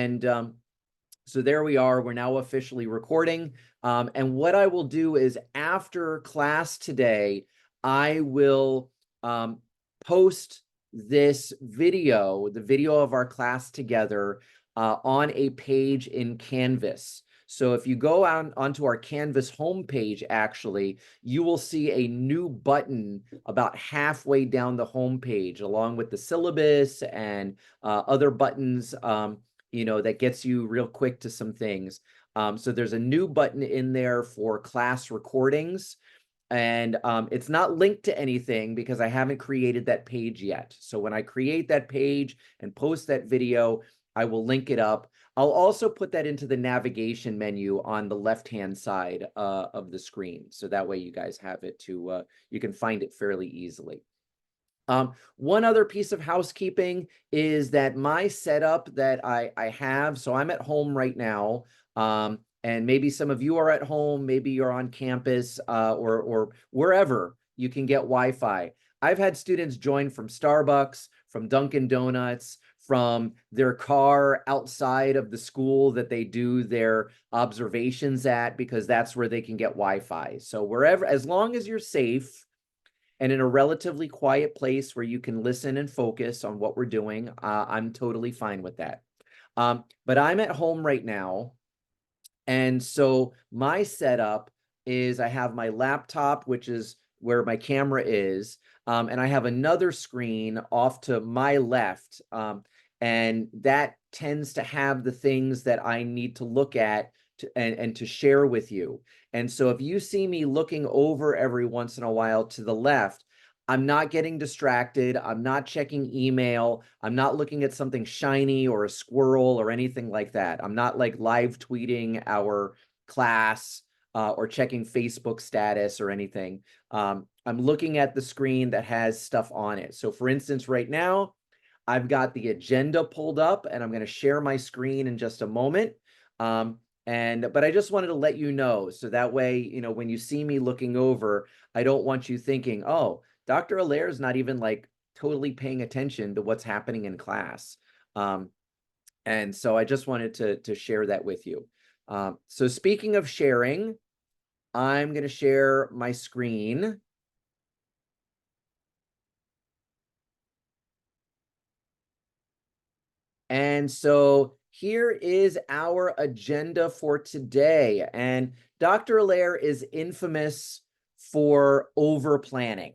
And so there we are. We're now officially recording. And what I will do is after class today, I will post this video, the video of our class together, on a page in Canvas. So if you go onto our Canvas homepage, actually, you will see a new button about halfway down the homepage, along with the syllabus and other buttons, that gets you real quick to some things. So there's a new button in there for class recordings. And it's not linked to anything because I haven't created that page yet. So when I create that page and post that video, I will link it up. I'll also put that into the navigation menu on the left-hand side of the screen. So that way you guys have it you can find it fairly easily. One other piece of housekeeping is that my setup that I have, so I'm at home right now, and maybe some of you are at home, maybe you're on campus or wherever you can get Wi-Fi. I've had students join from Starbucks, from Dunkin' Donuts, from their car outside of the school that they do their observations at, because that's where they can get Wi-Fi. So wherever, as long as you're safe and in a relatively quiet place where you can listen and focus on what we're doing, I'm totally fine with that. But I'm at home right now. And so my setup is I have my laptop, which is where my camera is, and I have another screen off to my left, and that tends to have the things that I need to look at and to share with you. And so if you see me looking over every once in a while to the left, I'm not getting distracted. I'm not checking email. I'm not looking at something shiny or a squirrel or anything like that. I'm not like live tweeting our class or checking Facebook status or anything. I'm looking at the screen that has stuff on it. So for instance, right now, I've got the agenda pulled up and I'm going to share my screen in just a moment. But I just wanted to let you know, so that way, when you see me looking over, I don't want you thinking, oh, Dr. Allaire is not even like totally paying attention to what's happening in class. And so I just wanted to share that with you. So speaking of sharing, I'm going to share my screen. And so here is our agenda for today. And Dr. Allaire is infamous for over planning.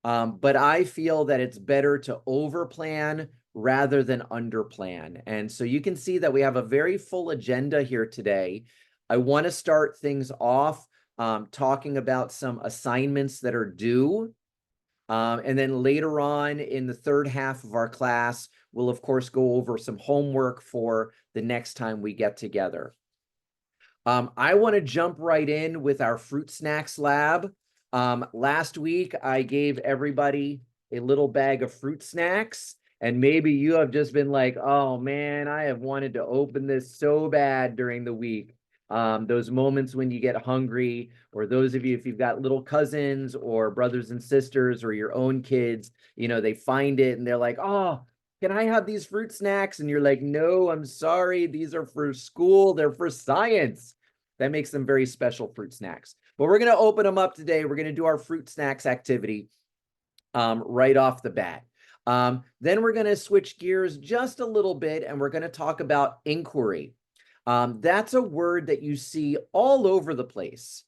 But I feel that it's better to overplan rather than underplan. And so you can see that we have a very full agenda here today. I want to start things off talking about some assignments that are due. And then later on in the third half of our class, we'll of course go over some homework for the next time we get together. I want to jump right in with our fruit snacks lab. Last week, I gave everybody a little bag of fruit snacks, and maybe you have just been like, oh man, I have wanted to open this so bad during the week. Those moments when you get hungry, or those of you, if you've got little cousins or brothers and sisters or your own kids, they find it and they're like, oh, can I have these fruit snacks? And you're like, no, I'm sorry. These are for school. They're for science. That makes them very special fruit snacks. But we're going to open them up today. We're going to do our fruit snacks activity right off the bat. Then we're going to switch gears just a little bit, and we're going to talk about inquiry. That's a word that you see all over the place,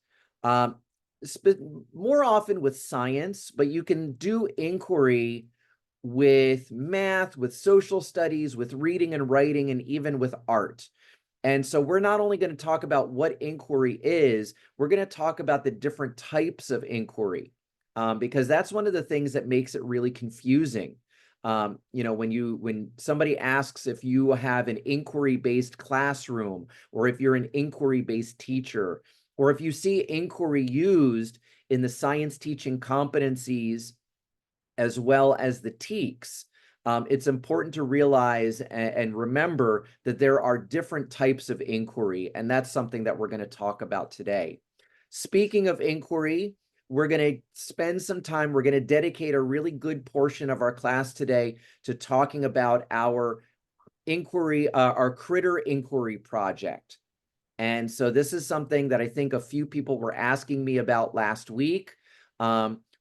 more often with science, but you can do inquiry with math, with social studies, with reading and writing, and even with art. And so we're not only going to talk about what inquiry is, we're going to talk about the different types of inquiry, because that's one of the things that makes it really confusing. When somebody asks if you have an inquiry-based classroom, or if you're an inquiry-based teacher, or if you see inquiry used in the science teaching competencies as well as the TEKS, it's important to realize and remember that there are different types of inquiry, and that's something that we're going to talk about today. Speaking of inquiry, we're going to spend some time, we're going to dedicate a really good portion of our class today to talking about our inquiry, our critter inquiry project. And so this is something that I think a few people were asking me about last week.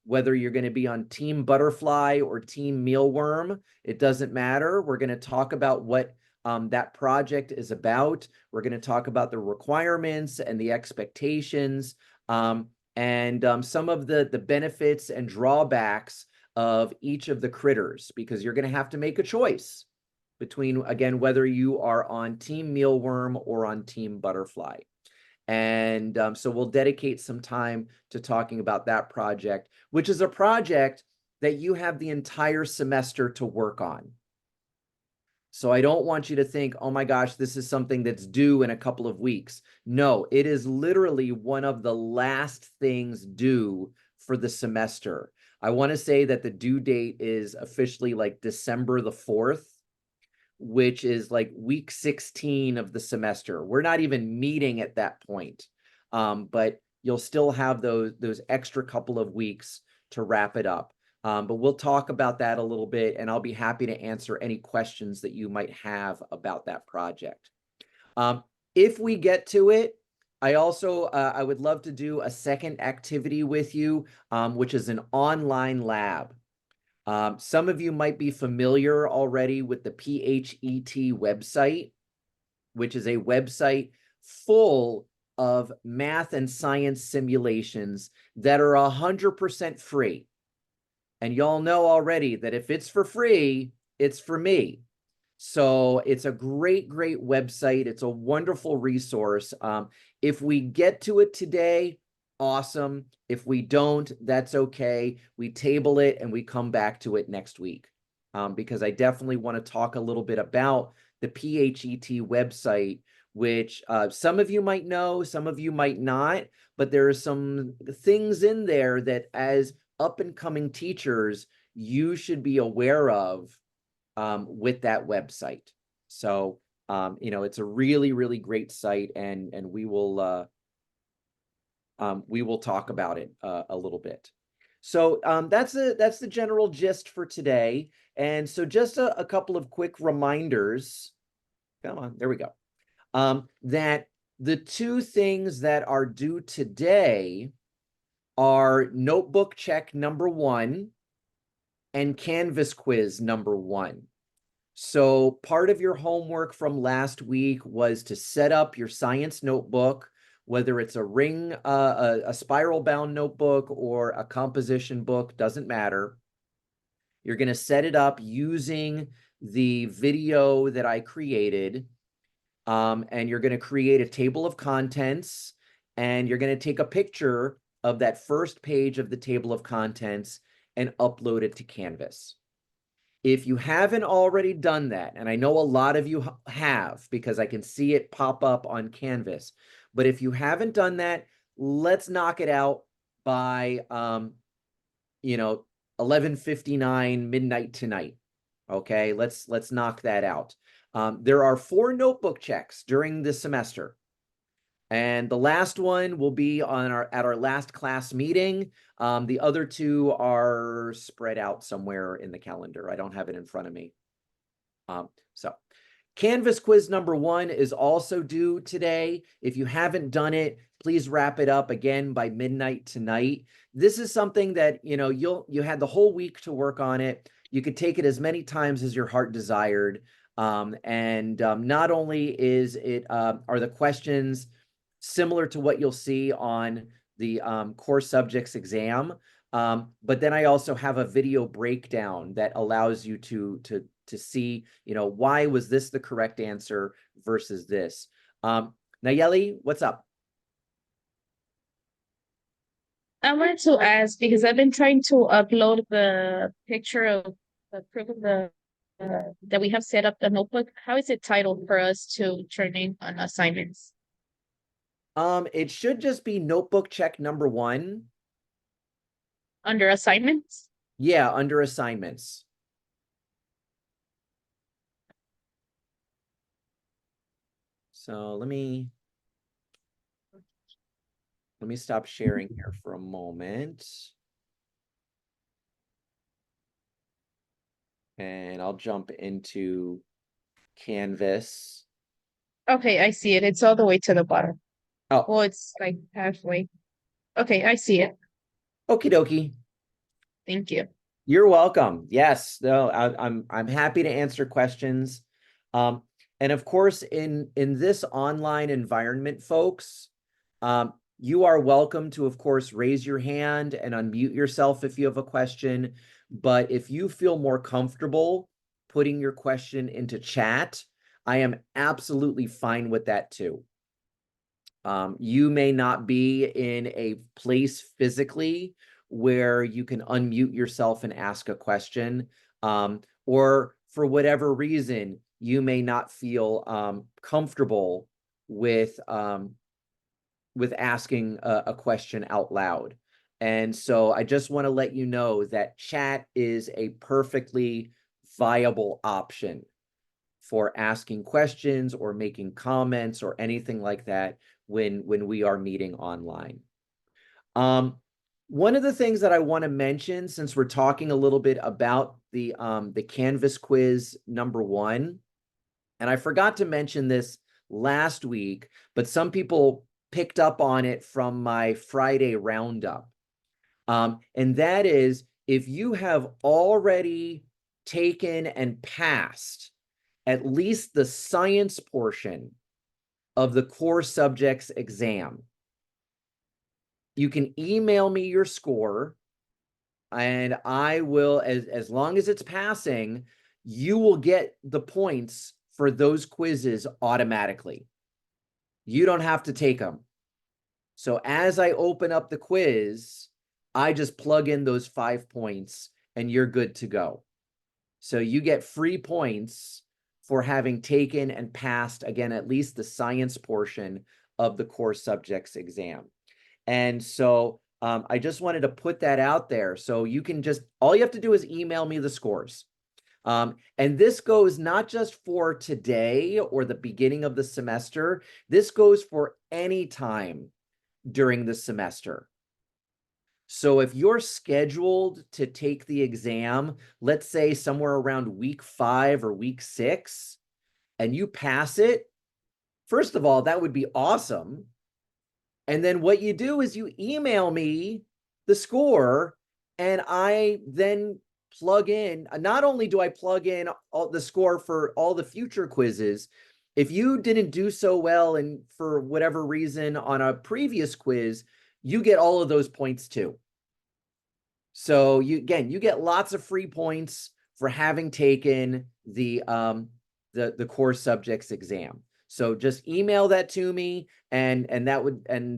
Whether you're going to be on Team Butterfly or Team Mealworm, it doesn't matter. We're going to talk about what that project is about. We're going to talk about the requirements and the expectations, and some of the benefits and drawbacks of each of the critters, because you're going to have to make a choice between, again, whether you are on Team Mealworm or on Team Butterfly. And so we'll dedicate some time to talking about that project, which is a project that you have the entire semester to work on. So I don't want you to think, oh my gosh, this is something that's due in a couple of weeks. No, it is literally one of the last things due for the semester. I want to say that the due date is officially like December the 4th, which is like week 16 of the semester. We're not even meeting at that point, but you'll still have those extra couple of weeks to wrap it up. But we'll talk about that a little bit, and I'll be happy to answer any questions that you might have about that project. If we get to it, I also I would love to do a second activity with you, which is an online lab. Some of you might be familiar already with the PHET website, which is a website full of math and science simulations that are 100% free. And y'all know already that if it's for free, it's for me. So it's a great, great website. It's a wonderful resource. If we get to it today, awesome. If we don't, that's okay. We table it and we come back to it next week, because I definitely want to talk a little bit about the PHET website, which some of you might know, some of you might not, but there are some things in there that as up-and-coming teachers, you should be aware of with that website. So, it's a really, really great site, and we will talk about it a little bit. So that's the general gist for today. And so just a couple of quick reminders. Come on, there we go. That the two things that are due today are notebook check number 1 and Canvas quiz number 1. So part of your homework from last week was to set up your science notebook, whether it's a ring, a spiral bound notebook or a composition book, doesn't matter. You're going to set it up using the video that I created, and you're going to create a table of contents, and you're going to take a picture of that first page of the table of contents and upload it to Canvas. If you haven't already done that, and I know a lot of you have because I can see it pop up on Canvas, but if you haven't done that, let's knock it out by 11:59 midnight tonight. Okay, let's knock that out. There are 4 notebook checks during the semester. And the last one will be at our last class meeting. The other 2 are spread out somewhere in the calendar. I don't have it in front of me. So Canvas quiz number 1 is also due today. If you haven't done it, please wrap it up again by midnight tonight. This is something that, you had the whole week to work on it. You could take it as many times as your heart desired. Not only is it, are the questions similar to what you'll see on the core subjects exam, but then I also have a video breakdown that allows you to see, why was this the correct answer versus this. Nayeli, what's up? I wanted to ask because I've been trying to upload the picture of the proof of the that we have set up the notebook. How is it titled for us to turn in on assignments? It should just be notebook check number 1. Under assignments? Yeah, under assignments. So let me stop sharing here for a moment. And I'll jump into Canvas. Okay, I see it. It's all the way to the bottom. Oh, Well, it's like halfway. Okay, I see it. okie dokie. Thank you. You're welcome. Yes, no, I'm happy to answer questions. Um, and of course, in this online environment, folks, you are welcome to, of course, raise your hand and unmute yourself if you have a question. But if you feel more comfortable putting your question into chat, I am absolutely fine with that too. You may not be in a place physically where you can unmute yourself and ask a question, or for whatever reason, you may not feel comfortable with asking a question out loud. And so I just want to let you know that chat is a perfectly viable option for asking questions or making comments or anything like that when we are meeting online. One of the things that I want to mention, since we're talking a little bit about the Canvas quiz #1, and I forgot to mention this last week, but some people picked up on it from my Friday roundup. And that is, if you have already taken and passed at least the science portion of the core subjects exam, you can email me your score, and I will, as long as it's passing, you will get the points for those quizzes automatically. You don't have to take them. So as I open up the quiz, I just plug in those 5 points and you're good to go. So you get free points for having taken and passed, again, at least the science portion of the core subjects exam. And so I just wanted to put that out there. So you can just, all you have to do is email me the scores. And this goes not just for today or the beginning of the semester, this goes for any time during the semester. So if you're scheduled to take the exam, let's say somewhere around week 5 or week 6, and you pass it, first of all, that would be awesome. And then what you do is you email me the score, and I then plug in, not only do I plug in all the score for all the future quizzes, if you didn't do so well and for whatever reason on a previous quiz, you get all of those points too. So you get lots of free points for having taken the core subjects exam. So just email that to me, and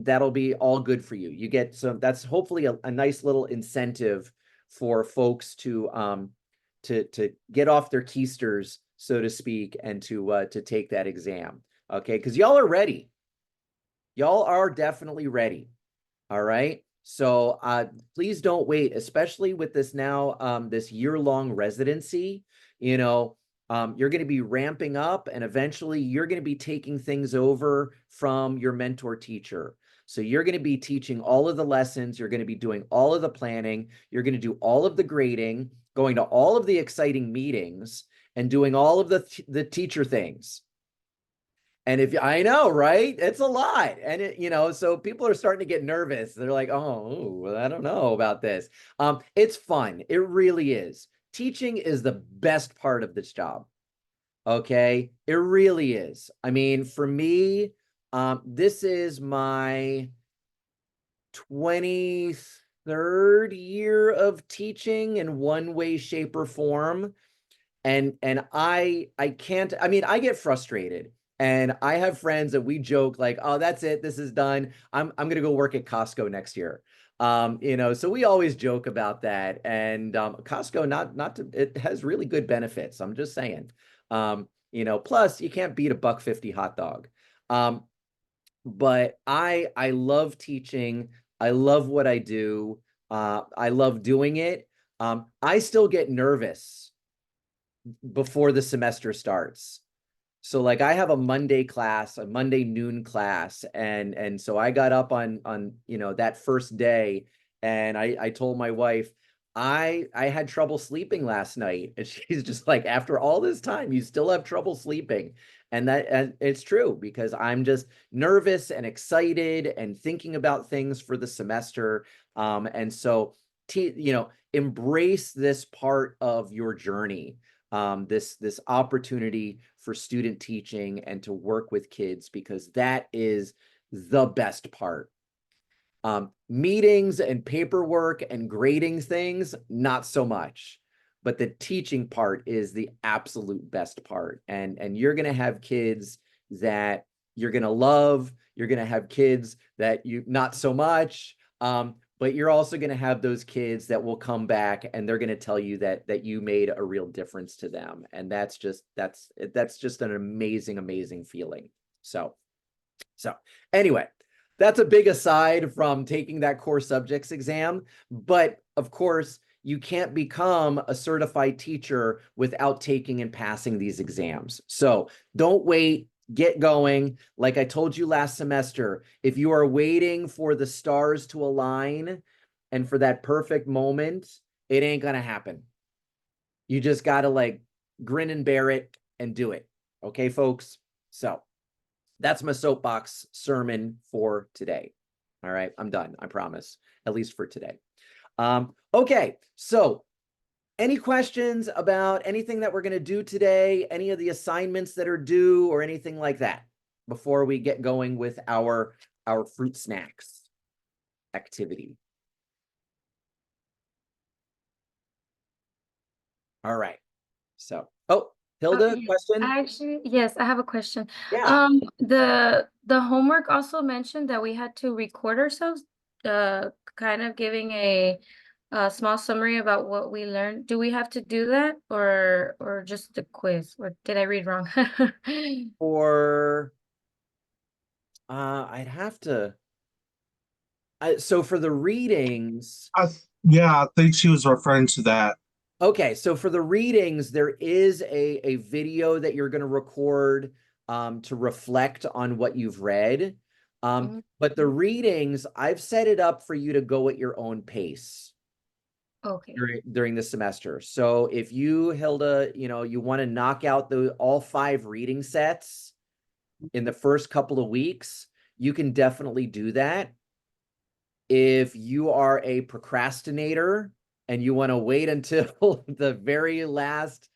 that'll be all good for you. You get some, that's hopefully a nice little incentive for folks to get off their keisters, so to speak, and to take that exam. Okay, because y'all are ready. Y'all are definitely ready. All right. So please don't wait, especially with this now, this year-long residency. You know, you're going to be ramping up, and eventually you're going to be taking things over from your mentor teacher. So you're going to be teaching all of the lessons. You're going to be doing all of the planning. You're going to do all of the grading, going to all of the exciting meetings, and doing all of the teacher things. And if I know, right? It's a lot. And so people are starting to get nervous. They're like, oh, I don't know about this. It's fun. It really is. Teaching is the best part of this job. Okay. It really is. I mean, for me, this is my 23rd year of teaching in one way, shape, or form. And I can't, I mean, I get frustrated, and I have friends that we joke like, oh, that's it, this is done, I'm gonna go work at Costco next year. So we always joke about that. And Costco, it has really good benefits, I'm just saying. Plus you can't beat a $1.50 hot dog. But I love teaching. I love what I do. I love doing it. I still get nervous before the semester starts. So like I have a Monday class, a Monday noon class, and so I got up on that first day, and I told my wife, I had trouble sleeping last night. And she's just like, after all this time, you still have trouble sleeping. And it's true because I'm just nervous and excited and thinking about things for the semester. And so, embrace this part of your journey, this opportunity for student teaching and to work with kids, because that is the best part. Meetings and paperwork and grading things, not so much. But the teaching part is the absolute best part. And you're going to have kids that you're going to love. You're going to have kids that you not so much. But you're also going to have those kids that will come back and they're going to tell you that you made a real difference to them. And that's just an amazing, amazing feeling. So anyway, that's a big aside from taking that core subjects exam. But of course, you can't become a certified teacher without taking and passing these exams. So don't wait, get going. Like I told you last semester, if you are waiting for the stars to align and for that perfect moment, it ain't gonna happen. You just gotta like grin and bear it and do it. Okay, folks? So that's my soapbox sermon for today. All right, I'm done, I promise, at least for today. Okay, so any questions about anything that we're going to do today, any of the assignments that are due or anything like that before we get going with our fruit snacks activity? All right. So, oh, Hilda, Yes, question? actually, yes, I have a question. Yeah. The homework also mentioned that we had to record ourselves, kind of giving a small summary about what we learned. Do we have to do that, or just the quiz? Or did I read wrong? Or I'd have to. So for the readings, Yeah, I think she was referring to that. okay, so for the readings, there is a video that you're going to record to reflect on what you've read. Mhm. But the readings, I've set it up for you to go at your own pace Okay. during the semester. So if you, Hilda, you want to knock out all 5 reading sets in the first couple of weeks, you can definitely do that. If you are a procrastinator and you want to wait until the very last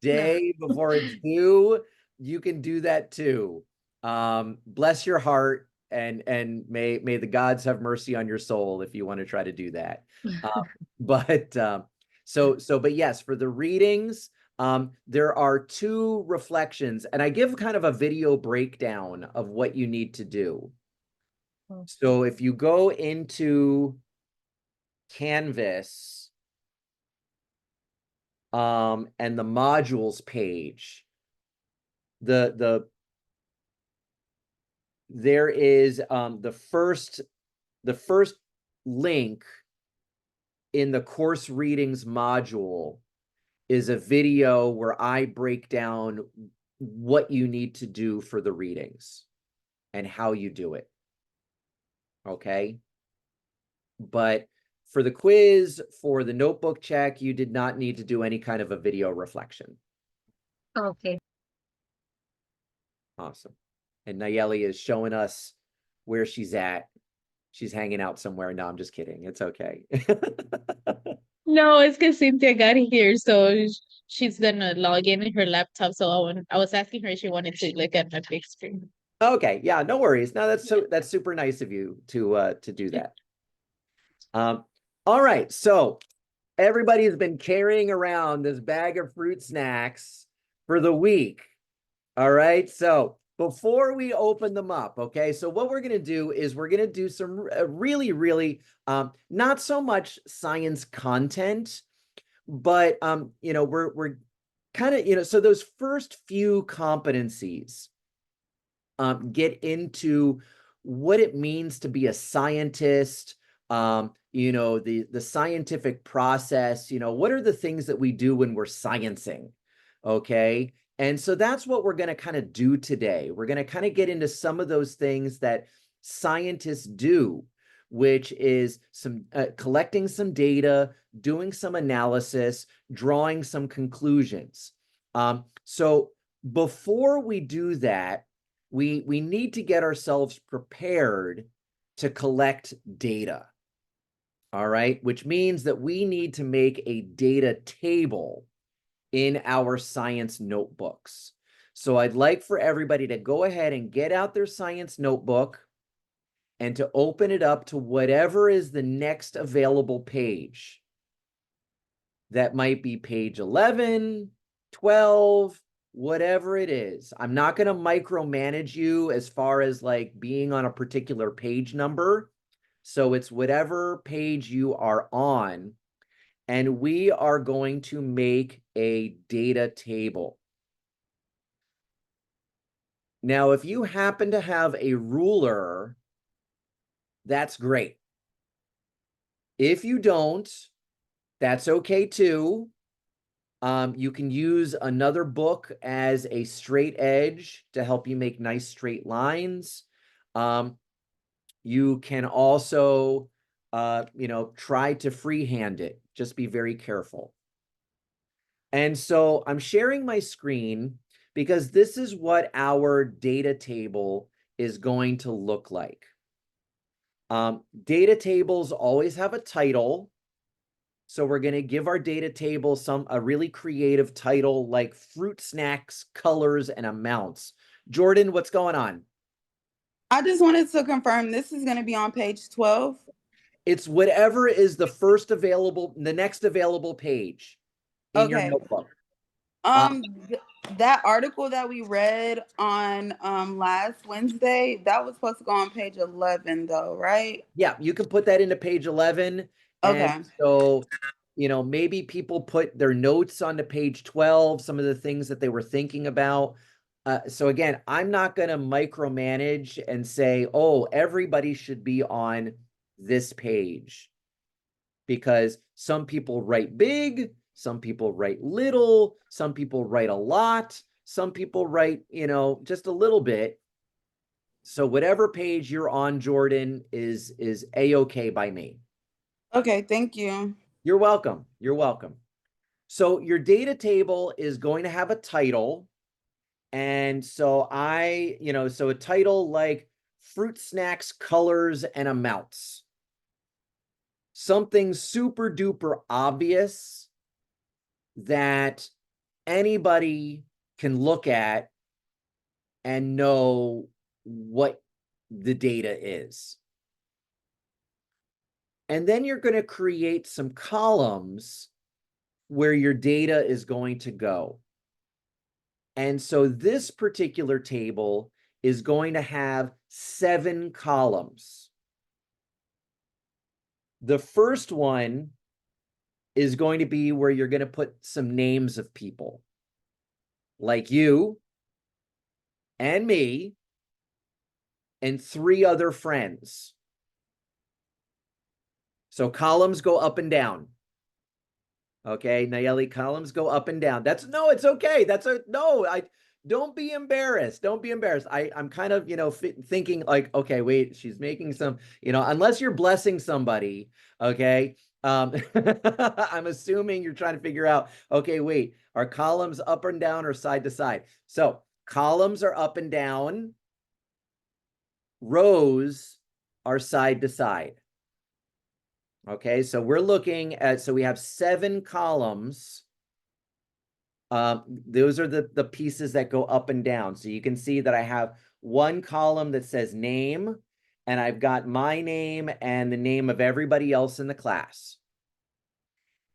day before it's due, you can do that too. Bless your heart, and may the gods have mercy on your soul if you want to try to do that. But but yes, for the readings, there are 2 reflections, and I give kind of a video breakdown of what you need to do. So if you go into Canvas, and the modules page, there is the first link in the course readings module is a video where I break down what you need to do for the readings and how you do it. Okay. But for the quiz, for the notebook check, you did not need to do any kind of a video reflection. Okay. Awesome. And Nayeli is showing us where she's at. She's hanging out somewhere. No, I'm just kidding. It's okay. No, it's because Cynthia got here, so she's gonna log in her laptop. So I was asking her if she wanted to look at my big screen. Okay, yeah, no worries. No, that's super nice of you to do that. All right, so everybody's been carrying around this bag of fruit snacks for the week. All right, so before we open them up, okay, so what we're going to do is we're going to do some really, really not so much science content, but we're kind of, so those first few competencies get into what it means to be a scientist, the scientific process, what are the things that we do when we're sciencing, okay? And so that's what we're going to kind of do today. We're going to kind of get into some of those things that scientists do which is some collecting some data, doing some analysis, drawing some conclusions. So before we do that, we need to get ourselves prepared to collect data. All right, which means that we need to make a data table in our science notebooks. So I'd like for everybody to go ahead and get out their science notebook and to open it up to whatever is the next available page. That might be page 11, 12, whatever it is. I'm not going to micromanage you as far as like being on a particular page number. So it's whatever page you are on. And we are going to make a data table. Now, if you happen to have a ruler, that's great. If you don't, that's okay too. You can use another book as a straight edge to help you make nice straight lines. You can also, try to freehand it. Just be very careful. And so I'm sharing my screen because this is what our data table is going to look like. Data tables always have a title. So we're going to give our data table a really creative title like fruit snacks, colors, and amounts. Jordan, what's going on? I just wanted to confirm this is going to be on page 12. It's whatever is the next available page in your notebook. That article that we read on last Wednesday, that was supposed to go on page 11 though, right? Yeah, you can put that into page 11. Okay. And so, maybe people put their notes onto page 12, some of the things that they were thinking about. So again, I'm not going to micromanage and say, oh, everybody should be on this page, because some people write big, some people write little, some people write a lot, some people write, just a little bit. So whatever page you're on, Jordan, is A-okay by me. Okay, thank you. You're welcome. You're welcome. So your data table is going to have a title. And so so a title like fruit snacks, colors, and amounts. Something super duper obvious that anybody can look at and know what the data is. And then you're going to create some columns where your data is going to go. And so this particular table is going to have 7 columns. The first one is going to be where you're going to put some names of people, like you and me and 3 other friends. So columns go up and down. Okay, Nayeli, columns go up and down. It's okay. Don't be embarrassed. Don't be embarrassed. I'm kind of, thinking like, okay, wait, she's making some, unless you're blessing somebody, okay? I'm assuming you're trying to figure out, okay, wait, are columns up and down or side to side? So columns are up and down. Rows are side to side. Okay, so we're looking at, so we have 7 columns. Those are the pieces that go up and down. So you can see that I have one column that says name, and I've got my name and the name of everybody else in the class.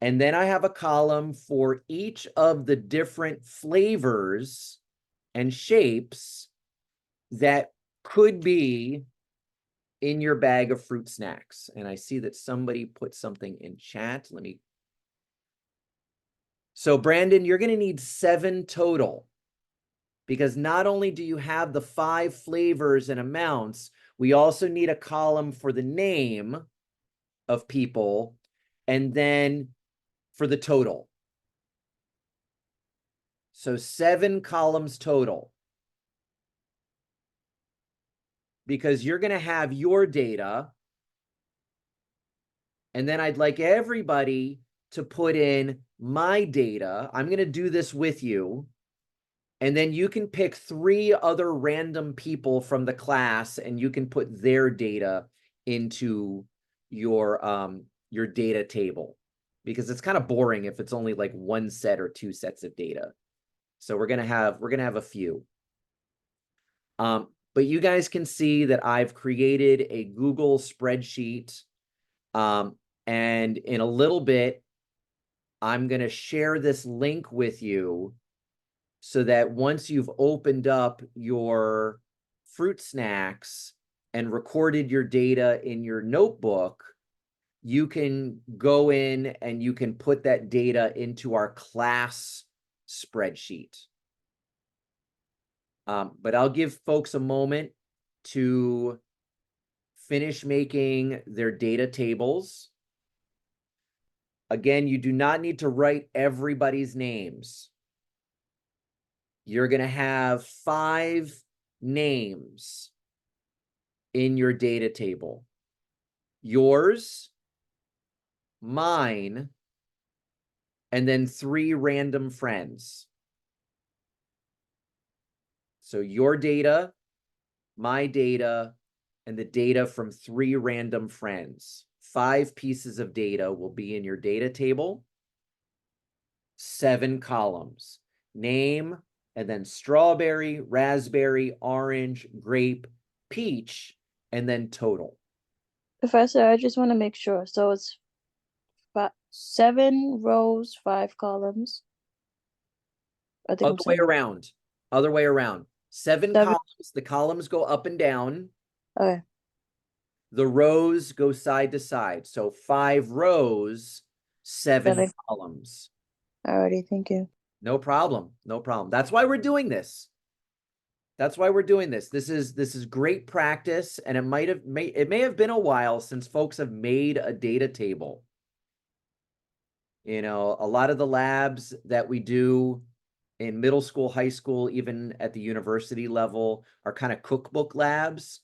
And then I have a column for each of the different flavors and shapes that could be in your bag of fruit snacks. And I see that somebody put something in chat. So Brandon, you're going to need 7 total, because not only do you have the 5 flavors and amounts, we also need a column for the name of people and then for the total. So 7 columns total, because you're going to have your data And then I'd like everybody to put in my data. I'm going to do this with you. And then you can pick 3 other random people from the class and you can put their data into your data table, because it's kind of boring if it's only like 1 set or 2 sets of data. So we're gonna have a few. But you guys can see that I've created a Google spreadsheet. And in a little bit, I'm going to share this link with you so that once you've opened up your fruit snacks and recorded your data in your notebook, you can go in and you can put that data into our class spreadsheet. But I'll give folks a moment to finish making their data tables. Again, you do not need to write everybody's names. You're going to have 5 names in your data table. Yours, mine, and then 3 random friends. So your data, my data, and the data from 3 random friends. 5 pieces of data will be in your data table. 7 columns. Name, and then strawberry, raspberry, orange, grape, peach, and then total. Professor, I just want to make sure. So it's 7 rows, 5 columns. I think Other way around. Other way around. 7 columns. The columns go up and down. Okay. The rows go side to side. So 5 rows, 7 columns. Alrighty, thank you. No problem. No problem. That's why we're doing this. That's why we're doing this. This is great practice, and it may have been a while since folks have made a data table. You know, a lot of the labs that we do in middle school, high school, even at the university level are kind of cookbook labs,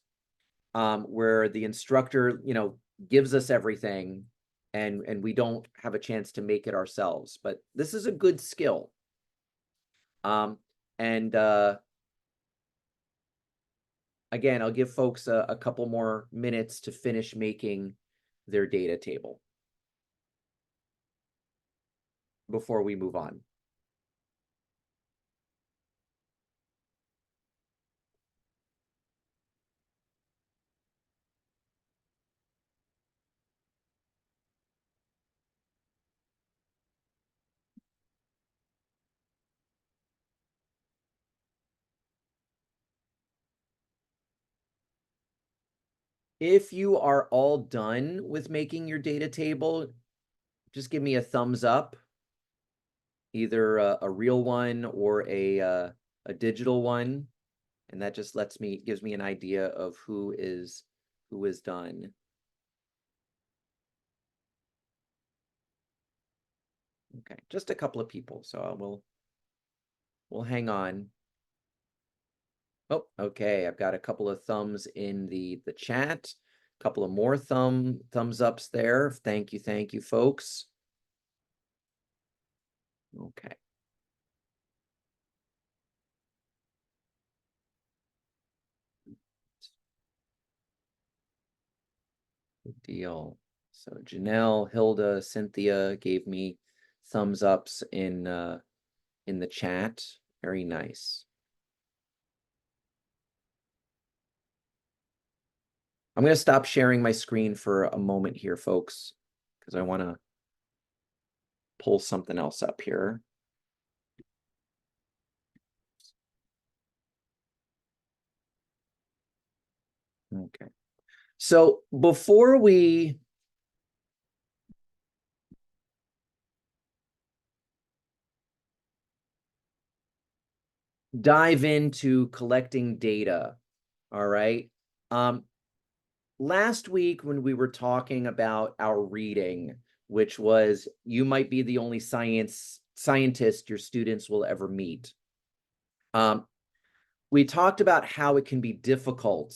where the instructor, you know, gives us everything and we don't have a chance to make it ourselves. But this is a good skill. Again, I'll give folks a couple more minutes to finish making their data table before we move on. If you are all done with making your data table, just give me a thumbs up, either a real one or a digital one, and that just gives me an idea of who is done. Okay, just a couple of people, so we'll hang on. Oh, okay, I've got a couple of thumbs in the chat. A couple of more thumbs ups there. Thank you, folks. Okay. Good deal. So Janelle, Hilda, Cynthia gave me thumbs ups in the chat. Very nice. I'm going to stop sharing my screen for a moment here, folks, because I want to pull something else up here. Okay. So before we dive into collecting data, all right, last week when we were talking about our reading, which was you might be the only scientist your students will ever meet, we talked about how it can be difficult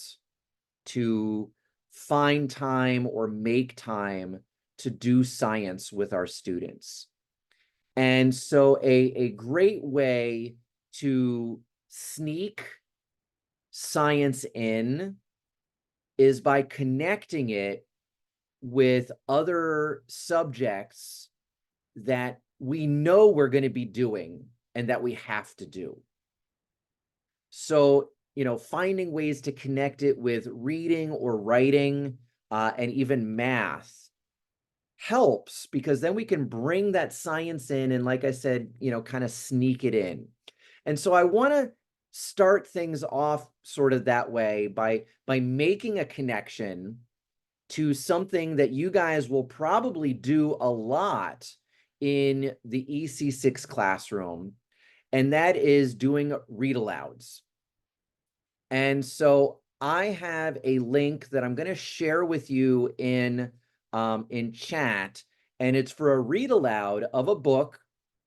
to find time or make time to do science with our students. And so a great way to sneak science in is by connecting it with other subjects that we know we're going to be doing and that we have to do. So, finding ways to connect it with reading or writing and even math helps, because then we can bring that science in and, like I said, kind of sneak it in. And so I want to start things off sort of that way by making a connection to something that you guys will probably do a lot in the EC6 classroom, and that is doing read alouds. And so I have a link that I'm going to share with you in chat, and it's for a read aloud of a book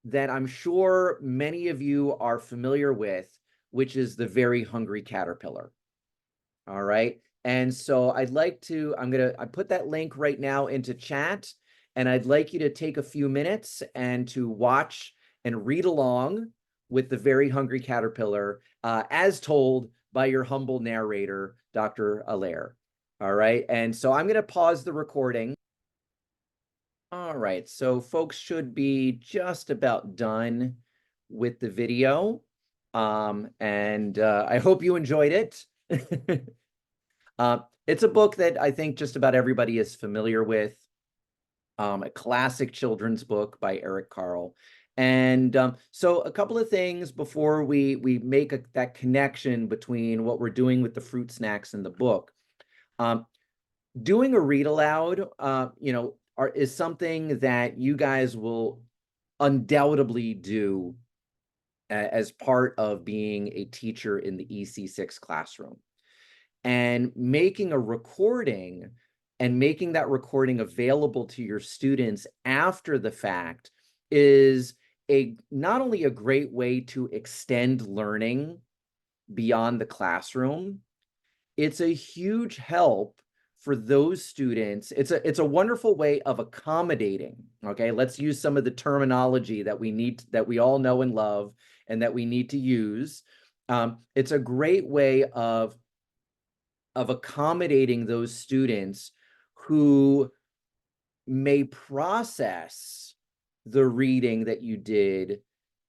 that I'm sure many of you are familiar with, which is The Very Hungry Caterpillar. All right. And so I put that link right now into chat, and I'd like you to take a few minutes and to watch and read along with The Very Hungry Caterpillar, as told by your humble narrator, Dr. Allaire. All right. And so I'm going to pause the recording. All right. So folks should be just about done with the video. And I hope you enjoyed it. It's a book that I think just about everybody is familiar with. A classic children's book by Eric Carle. And so a couple of things before we make that connection between what we're doing with the fruit snacks and the book. Doing a read aloud, is something that you guys will undoubtedly do as part of being a teacher in the EC6 classroom. And making a recording and making that recording available to your students after the fact is not only a great way to extend learning beyond the classroom, it's a huge help for those students. It's a wonderful way of accommodating. Okay, let's use some of the terminology that we all know and love and that we need to use. It's a great way of accommodating those students who may process the reading that you did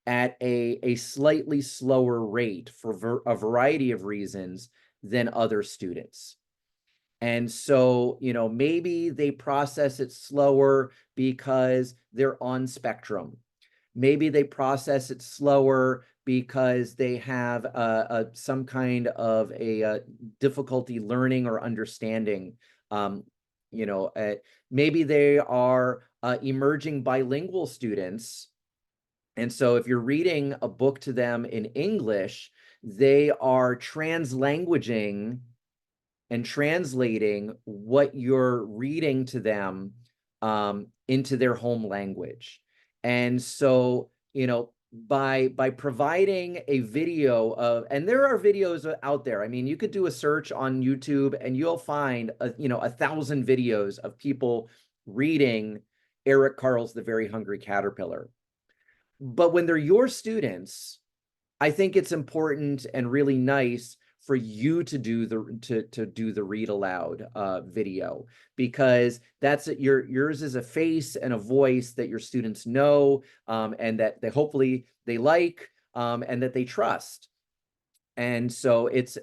at a slightly slower rate for a variety of reasons than other students. And so, maybe they process it slower because they're on spectrum. Maybe they process it slower because they have some kind of a difficulty learning or understanding. Maybe they are emerging bilingual students. And so if you're reading a book to them in English, they are translanguaging and translating what you're reading to them into their home language. And so, by providing a video of, and there are videos out there. I mean, you could do a search on YouTube and you'll find 1,000 videos of people reading Eric Carle's The Very Hungry Caterpillar. But when they're your students, I think it's important and really nice for you to do the read aloud video, because yours is a face and a voice that your students know, and that hopefully they like, and that they trust. And so it's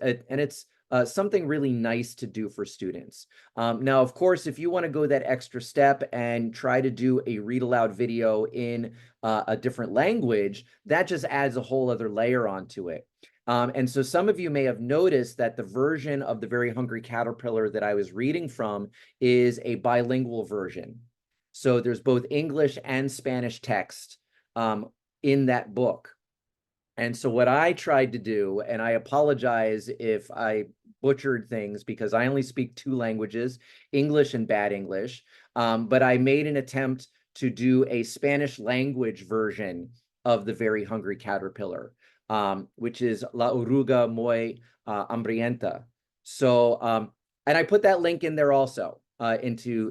something really nice to do for students. Now, of course, if you want to go that extra step and try to do a read aloud video in a different language, that just adds a whole other layer onto it. And so some of you may have noticed that the version of The Very Hungry Caterpillar that I was reading from is a bilingual version. So there's both English and Spanish text in that book. And so what I tried to do, and I apologize if I butchered things because I only speak 2 languages, English and Bad English, but I made an attempt to do a Spanish language version of The Very Hungry Caterpillar, which is La Oruga Muy Hambrienta. So, and I put that link in there also. into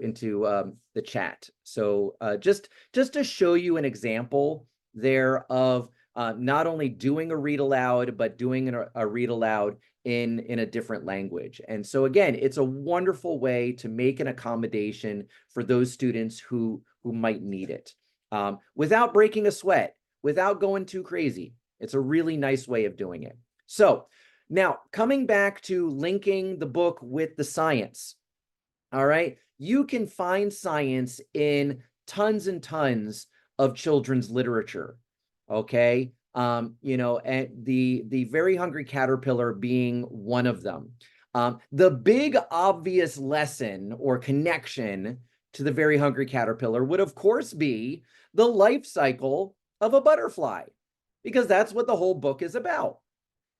the chat. So just to show you an example there of not only doing a read aloud, but doing a read aloud in a different language. And so again, it's a wonderful way to make an accommodation for those students who might need it without breaking a sweat, without going too crazy. It's a really nice way of doing it. So now coming back to linking the book with the science. All right, you can find science in tons and tons of children's literature. Okay, you know, and the Very Hungry Caterpillar being one of them. The big obvious lesson or connection to the Very Hungry Caterpillar would, of course, be the life cycle of a butterfly, because that's what the whole book is about.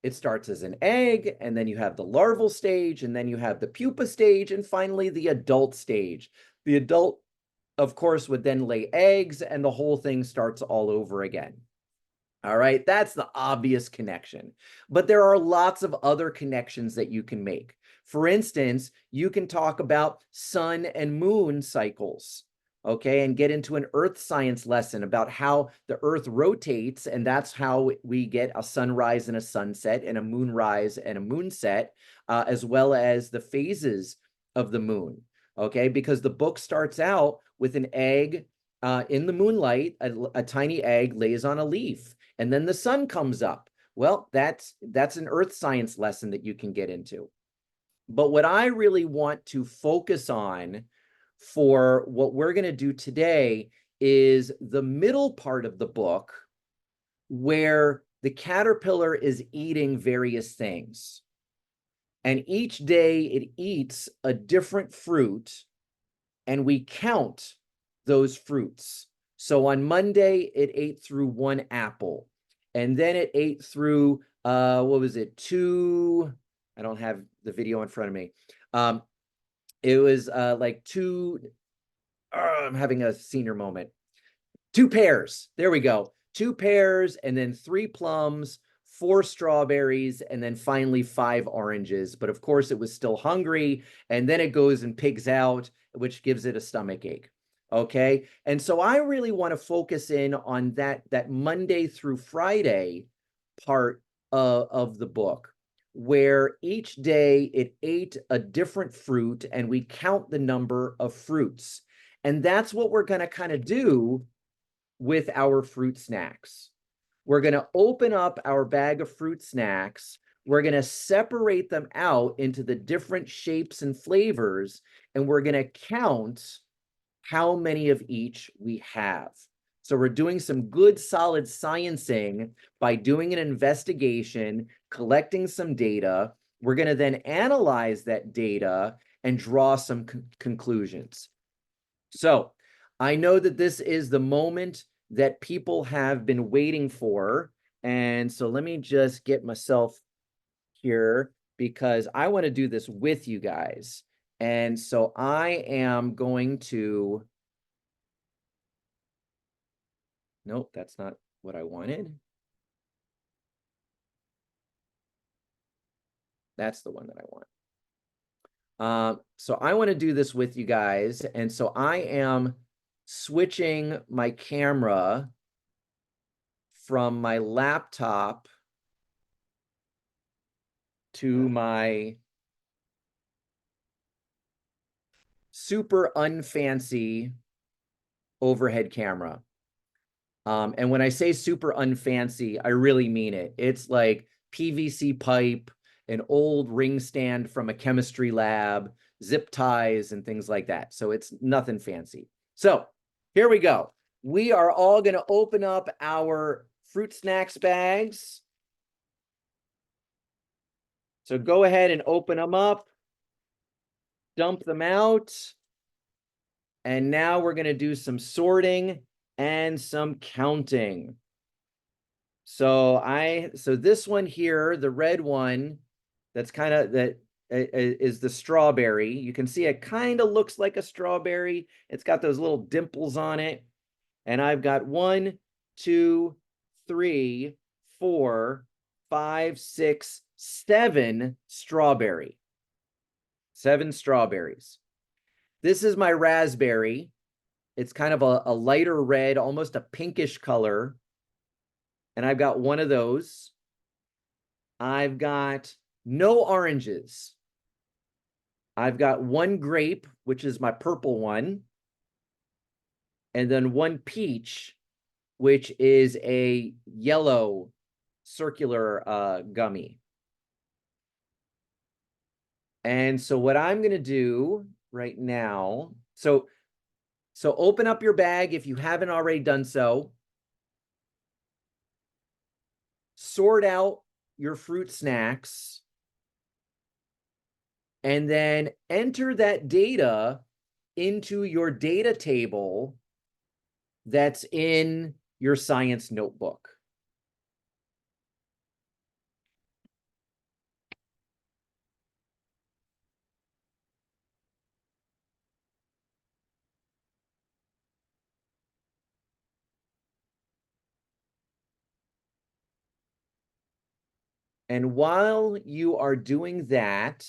It starts as an egg, and then you have the larval stage, and then you have the pupa stage, and finally the adult stage. The adult, of course, would then lay eggs, and the whole thing starts all over again. All right, that's the obvious connection. But there are lots of other connections that you can make. For instance, you can talk about sun and moon cycles, okay, and get into an earth science lesson about how the earth rotates, and that's how we get a sunrise and a sunset and a moonrise and a moonset, as well as the phases of the moon, okay, because the book starts out with an egg in the moonlight. A tiny egg lays on a leaf, and then the sun comes up. Well, that's an earth science lesson that you can get into. But what I really want to focus on for what we're going to do today is the middle part of the book, where the caterpillar is eating various things. And each day it eats a different fruit, and we count those fruits. So on Monday, it ate through one apple, and then it ate through, what was it, two, I don't have the video in front of me. It was like two, I'm having a senior moment. 2 pears, there we go. 2 pears, and then 3 plums, 4 strawberries, and then finally 5 oranges. But of course it was still hungry, and then it goes and pigs out, which gives it a stomach ache. Okay, and so I really want to focus in on that Monday through Friday part of the book, where each day it ate a different fruit, and we count the number of fruits. And that's what we're going to kind of do with our fruit snacks. We're going to open up our bag of fruit snacks. We're going to separate them out into the different shapes and flavors, and we're going to count how many of each we have. So we're doing some good solid sciencing by doing an investigation, collecting some data. We're going to then analyze that data and draw some conclusions. So I know that this is the moment that people have been waiting for. And so let me just get myself here, because I want to do this with you guys. And so I am going to, nope, that's not what I wanted. That's the one that I want. So I want to do this with you guys. And so I am switching my camera from my laptop to my super unfancy overhead camera. And when I say super unfancy, I really mean it. It's like PVC pipe, an old ring stand from a chemistry lab, zip ties, and things like that. So it's nothing fancy. So here we go. We are all going to open up our fruit snacks bags. So go ahead and open them up, dump them out. And now we're going to do some sorting and some counting. So this one here, the red one, that's kind of that is the strawberry. You can see it kind of looks like a strawberry. It's got those little dimples on it. And I've got 1, 2, 3, 4, 5, 6, 7 strawberry. 7 strawberries. This is my raspberry. It's kind of a lighter red, almost a pinkish color. And I've got one of those. I've got no oranges. I've got one grape, which is my purple one. And then one peach, which is a yellow circular gummy. And so what I'm going to do right now, so open up your bag if you haven't already done so. Sort out your fruit snacks. And then enter that data into your data table that's in your science notebook. And while you are doing that,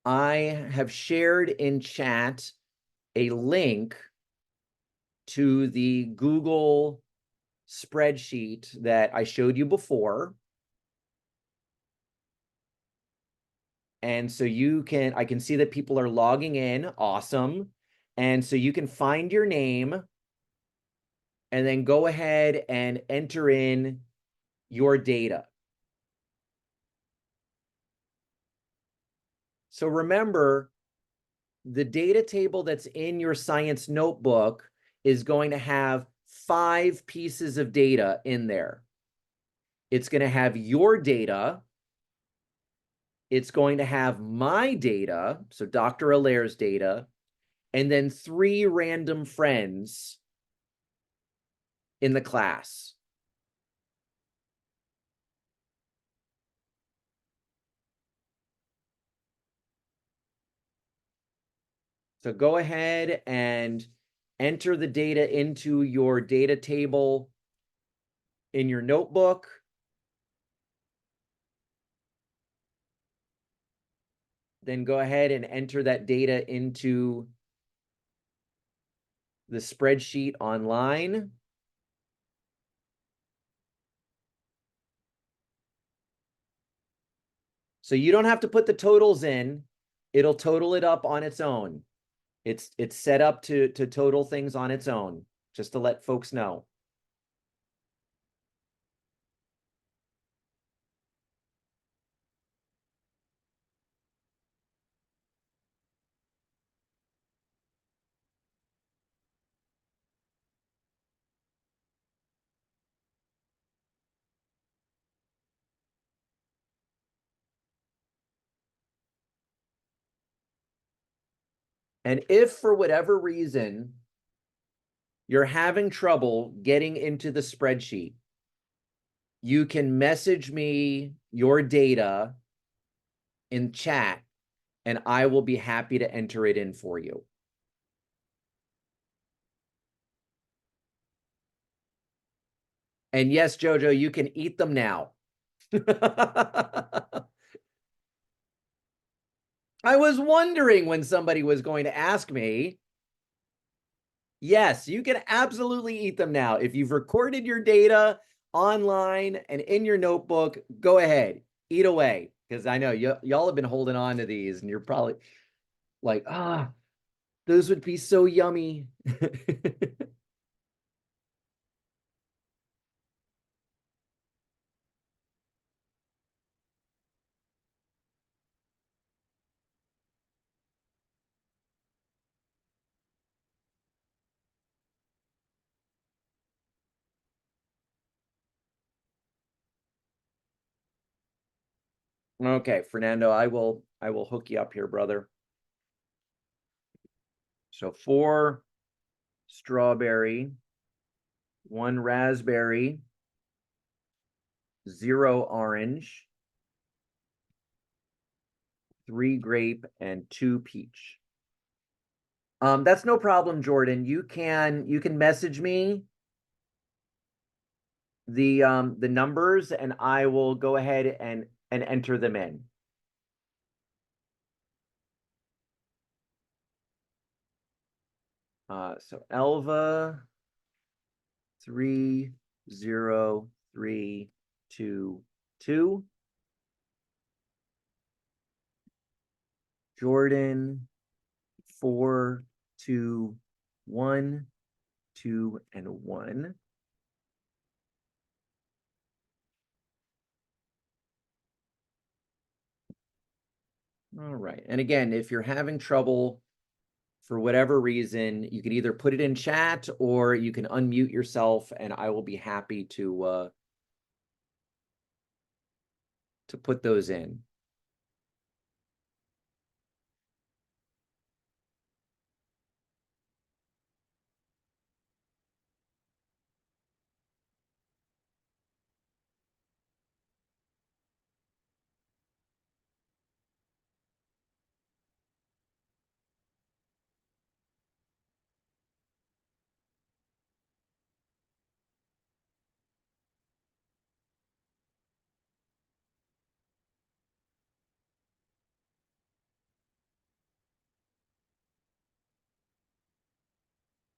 I have shared in chat a link to the Google spreadsheet that I showed you before. And so I can see that people are logging in. Awesome. And so you can find your name and then go ahead and enter in your data. So remember, the data table that's in your science notebook is going to have 5 pieces of data in there. It's going to have your data. It's going to have my data, so Dr. Allaire's data, and then 3 random friends in the class. So go ahead and enter the data into your data table in your notebook. Then go ahead and enter that data into the spreadsheet online. So you don't have to put the totals in. It'll total it up on its own. It's set up to total things on its own, just to let folks know. And if for whatever reason you're having trouble getting into the spreadsheet, you can message me your data in chat and I will be happy to enter it in for you. And yes, Jojo, you can eat them now. I was wondering when somebody was going to ask me. Yes, you can absolutely eat them now. If you've recorded your data online and in your notebook, go ahead, eat away. Because I know y'all have been holding on to these and you're probably like, those would be so yummy. Okay, Fernando, I will hook you up here, brother. So 4 strawberry, 1 raspberry, 0 orange, 3 grape, and 2 peach. That's no problem, Jordan. You can message me the numbers, and I will go ahead and enter them in. So Elva 30322, Jordan 421 2 and 1. All right. And again, if you're having trouble for whatever reason, you can either put it in chat or you can unmute yourself, and I will be happy to put those in.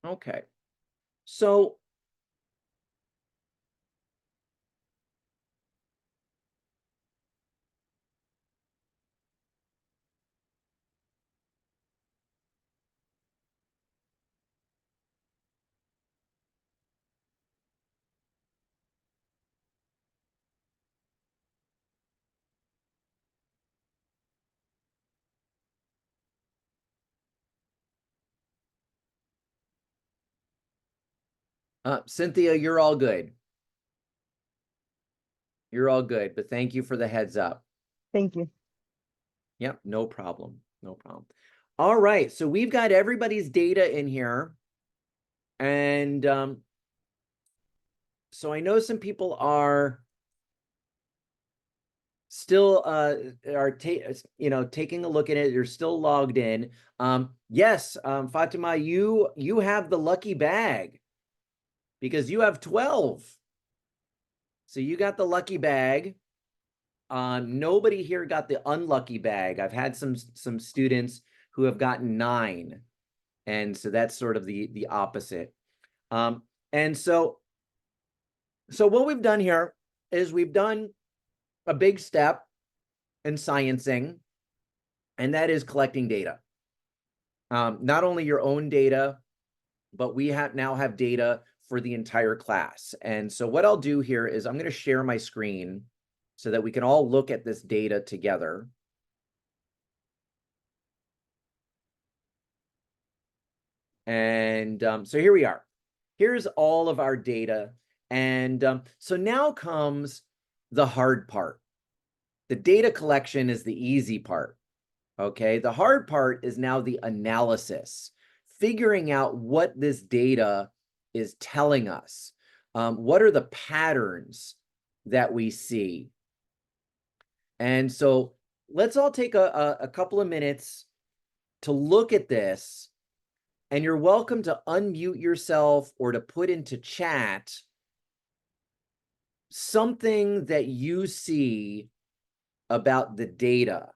Okay. So Cynthia, you're all good. You're all good, but thank you for the heads up. Thank you. Yep, no problem. No problem. All right, so we've got everybody's data in here. And so I know some people are still taking a look at it. You're still logged in. Yes, Fatima, you have the lucky bag because you have 12. So you got the lucky bag. Nobody here got the unlucky bag. I've had some students who have gotten 9, and so that's sort of the opposite. And so what we've done here is we've done a big step in sciencing, and that is collecting data. Not only your own data, but we now have data for the entire class. And so what I'll do here is I'm going to share my screen so that we can all look at this data together. And so here we are. Here's all of our data. And so now comes the hard part. The data collection is the easy part. Okay, the hard part is now the analysis, figuring out what this data is telling us. What are the patterns that we see? And so let's all take a couple of minutes to look at this, and you're welcome to unmute yourself or to put into chat something that you see about the data.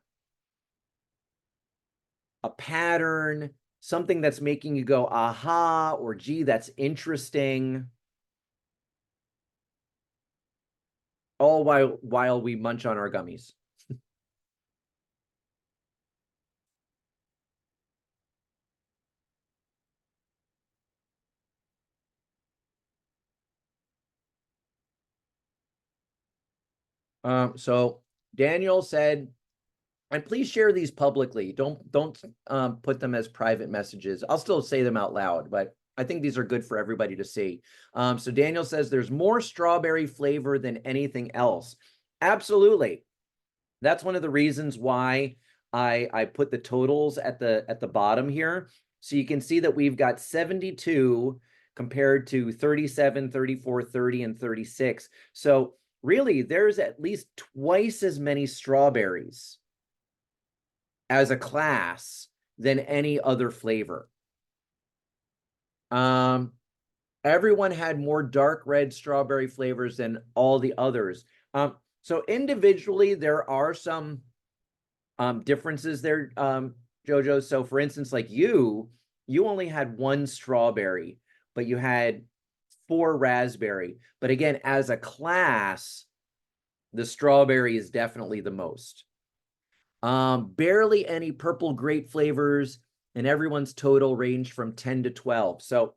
A pattern, something that's making you go, aha, or gee, that's interesting. All while we munch on our gummies. So Daniel said, and please share these publicly. Don't put them as private messages. I'll still say them out loud, but I think these are good for everybody to see. So Daniel says there's more strawberry flavor than anything else. Absolutely. That's one of the reasons why I put the totals at the bottom here. So you can see that we've got 72 compared to 37, 34, 30, and 36. So really, there's at least twice as many strawberries as a class than any other flavor. everyone had more dark red strawberry flavors than all the others. So individually, there are some differences there, Jojo. So for instance, like you only had one strawberry, but you had 4 raspberry. But again, as a class, the strawberry is definitely the most. Barely any purple grape flavors, and everyone's total range from 10 to 12. So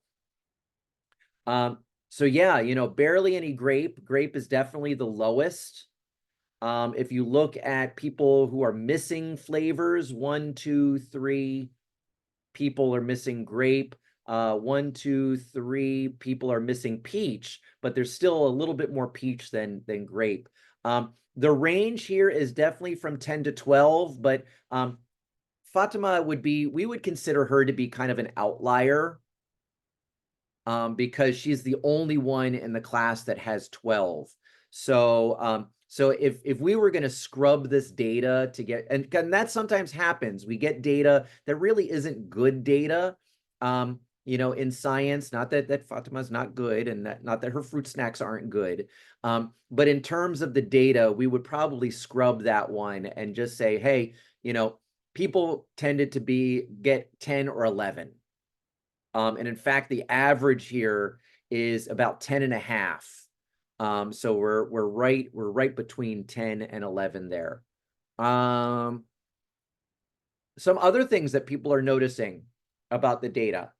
yeah, you know, barely any grape. Grape is definitely the lowest. If you look at people who are missing flavors, 1, 2, 3 people are missing grape. 1, 2, 3 people are missing peach, but there's still a little bit more peach than grape. The range here is definitely from 10 to 12, but Fatima we would consider her to be kind of an outlier, because she's the only one in the class that has 12. So if we were going to scrub this data to get, and that sometimes happens, we get data that really isn't good data, you know, in science. Not that Fatima's not good, and not that her fruit snacks aren't good, but in terms of the data, we would probably scrub that one and just say, hey, you know, people tended to get 10 or 11. And in fact, the average here is about 10 and a half. So we're right between 10 and 11 there. Some other things that people are noticing about the data.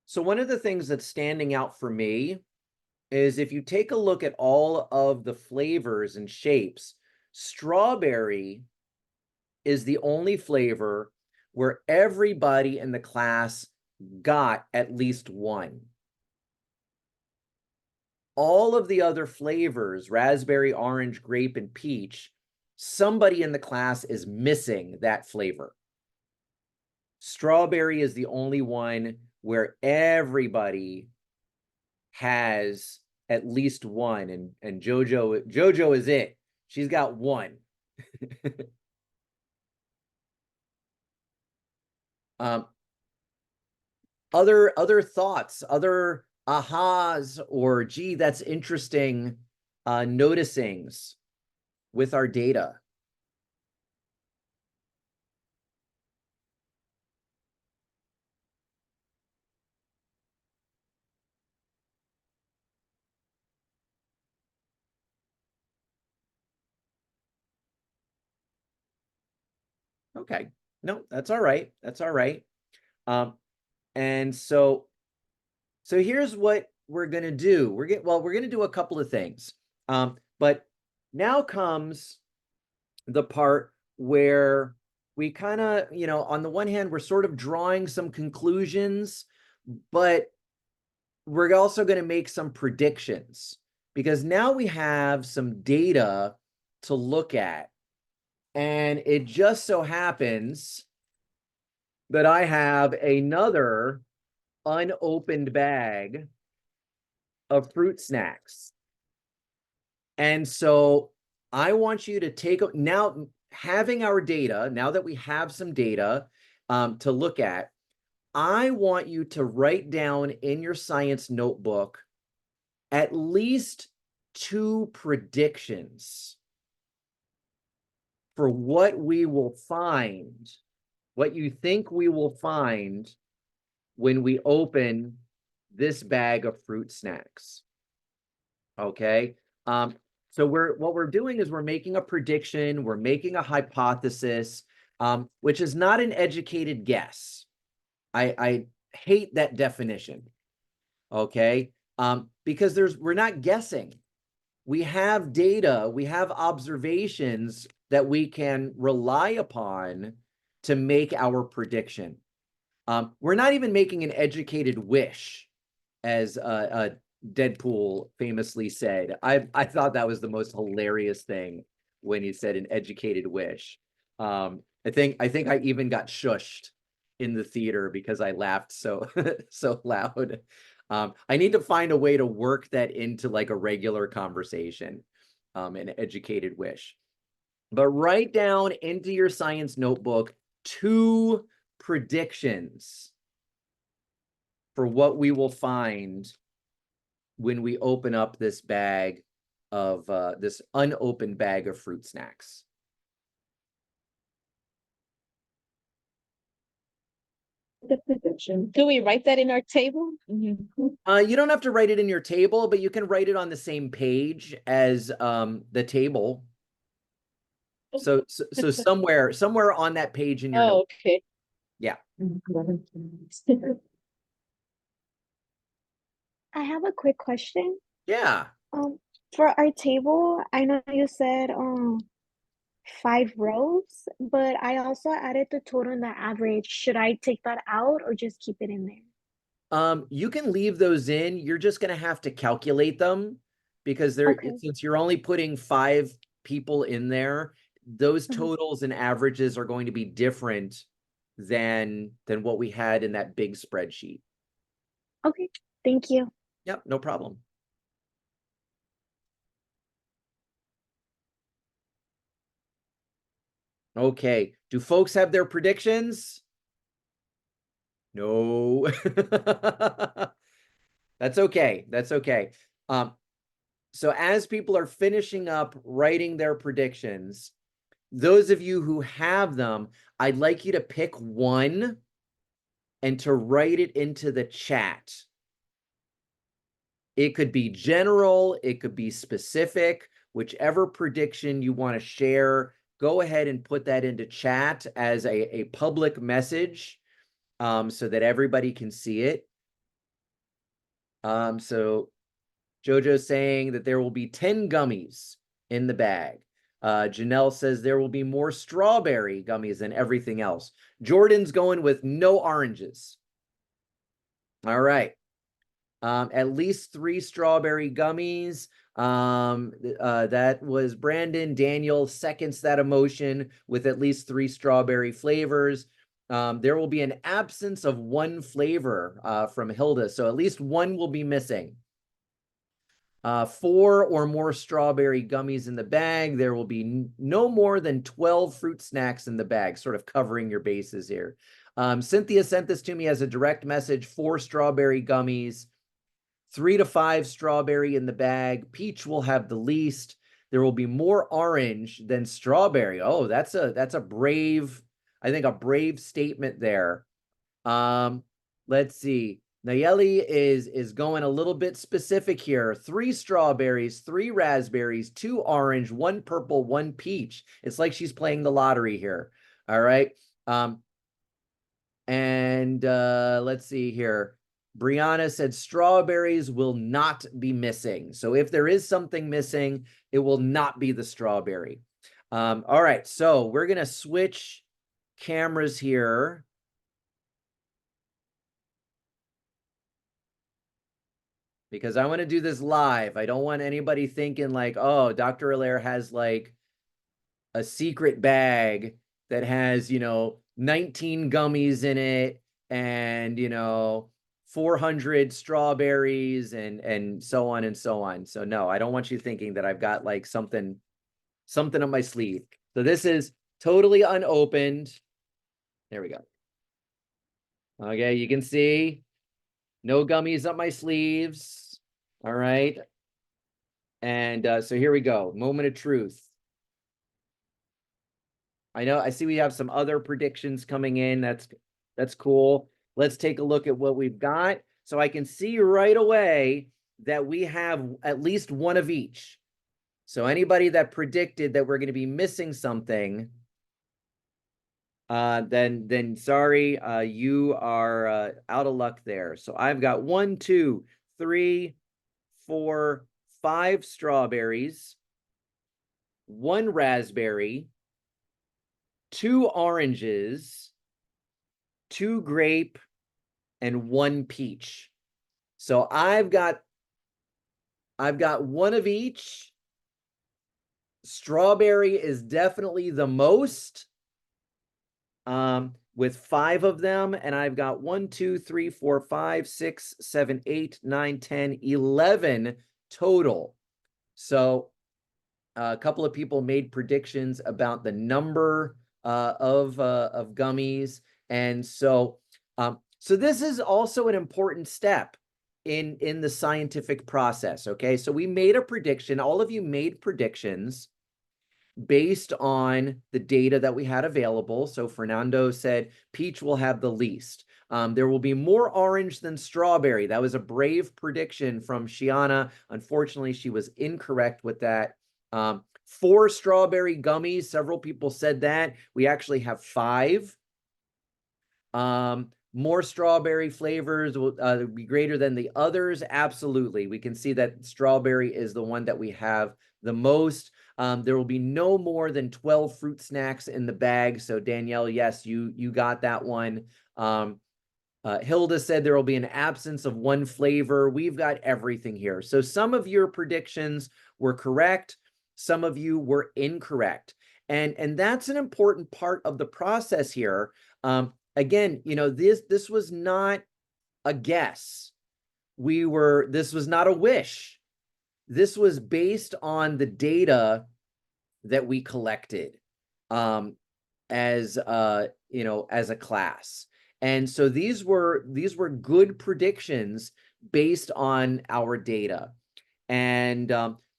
So one of the things that's standing out for me is if you take a look at all of the flavors and shapes, strawberry is the only flavor where everybody in the class got at least 1. All of the other flavors, raspberry, orange, grape, and peach, somebody in the class is missing that flavor. Strawberry is the only one where everybody has at least 1, and Jojo is it. She's got 1. Other thoughts, other ahas, or gee, that's interesting noticings with our data? Okay, no, that's all right. That's all right. And so here's what we're gonna do. We're gonna do a couple of things. But now comes the part where we kind of, you know, on the one hand, we're sort of drawing some conclusions, but we're also going to make some predictions, because now we have some data to look at. And it just so happens that I have another unopened bag of fruit snacks. And so I want you to take, now having our data, now that we have some data to look at, I want you to write down in your science notebook at least 2 predictions for what we will find, what you think we will find when we open this bag of fruit snacks. Okay. So what we're doing is we're making a prediction, we're making a hypothesis, which is not an educated guess. I hate that definition. Okay. Because we're not guessing. We have data, we have observations that we can rely upon to make our prediction. We're not even making an educated wish, as Deadpool famously said. I thought that was the most hilarious thing when he said an educated wish. I think I even got shushed in the theater because I laughed so so loud. I need to find a way to work that into like a regular conversation, an educated wish. But write down into your science notebook 2 predictions for what we will find when we open up this bag of this unopened bag of fruit snacks. The prediction. Do we write that in our table? You don't have to write it in your table, but you can write it on the same page as the table. So somewhere on that page in your note. Okay. Yeah. I have a quick question. Yeah. For our table, I know you said 5 rows, but I also added the total and the average. Should I take that out or just keep it in there? You can leave those in. You're just going to have to calculate them because Okay. since you're only putting 5 people in there, those totals and averages are going to be different than what we had in that big spreadsheet. Okay, thank you. Yep, no problem. Okay, do folks have their predictions? No. That's okay. That's okay. So as people are finishing up writing their predictions, those of you who have them, I'd like you to pick one and to write it into the chat. It could be general, it could be specific, whichever prediction you want to share, go ahead and put that into chat as a public message so that everybody can see it. So Jojo's saying that there will be 10 gummies in the bag. Janelle says there will be more strawberry gummies than everything else. Jordan's going with no oranges. All right. At least 3 strawberry gummies. That was Brandon. Daniel seconds that emotion with at least 3 strawberry flavors. There will be an absence of 1 flavor from Hilda, so at least 1 will be missing. 4 or more strawberry gummies in the bag. There will be no more than 12 fruit snacks in the bag, sort of covering your bases here. Cynthia sent this to me as a direct message: 4 strawberry gummies, 3 to 5 strawberry in the bag. Peach will have the least. There will be more orange than strawberry. Oh, that's a brave, I think a brave statement there. Let's see. Nayeli is going a little bit specific here. 3 strawberries, 3 raspberries, 2 orange, 1 purple, 1 peach. It's like she's playing the lottery here. All right. Let's see here. Brianna said strawberries will not be missing. So if there is something missing, it will not be the strawberry. All right. So we're going to switch cameras here. Because I want to do this live. I don't want anybody thinking like, oh, Dr. Allaire has like a secret bag that has, 19 gummies in it and, 400 strawberries and so on and so on. So no, I don't want you thinking that I've got like something up my sleeve. So this is totally unopened. There we go. Okay, you can see no gummies up my sleeves. All right. And so here we go. Moment of truth. I see we have some other predictions coming in. That's cool. Let's take a look at what we've got. So I can see right away that we have at least 1 of each. So anybody that predicted that we're going to be missing something, then sorry, you are out of luck there. So I've got 1, 2, 3, 4, 5 strawberries, 1 raspberry, 2 oranges, 2 grape, and 1 peach. So I've got 1 of each. Strawberry is definitely the most. with 5 of them, and I've got 1, 2, 3, 4, 5, 6, 7, 8, 9, 10, 11 total. So a couple of people made predictions about the number of gummies, and so this is also an important step in the scientific process. Okay, so we made a prediction. All of you made predictions based on the data that we had available. So Fernando said peach will have the least. There will be more orange than strawberry. That was a brave prediction from Shiana. Unfortunately, she was incorrect with that. 4 strawberry gummies. Several people said that. We actually have 5. More strawberry flavors will be greater than the others. Absolutely. We can see that strawberry is the one that we have the most. There will be no more than 12 fruit snacks in the bag. So Danielle, yes, you got that one. Hilda said there will be an absence of one flavor. We've got everything here. So some of your predictions were correct. Some of you were incorrect. And that's an important part of the process here. Again, you know, this was not a guess. This was not a wish. This was based on the data that we collected as you know, as a class. And so these were good predictions based on our data. And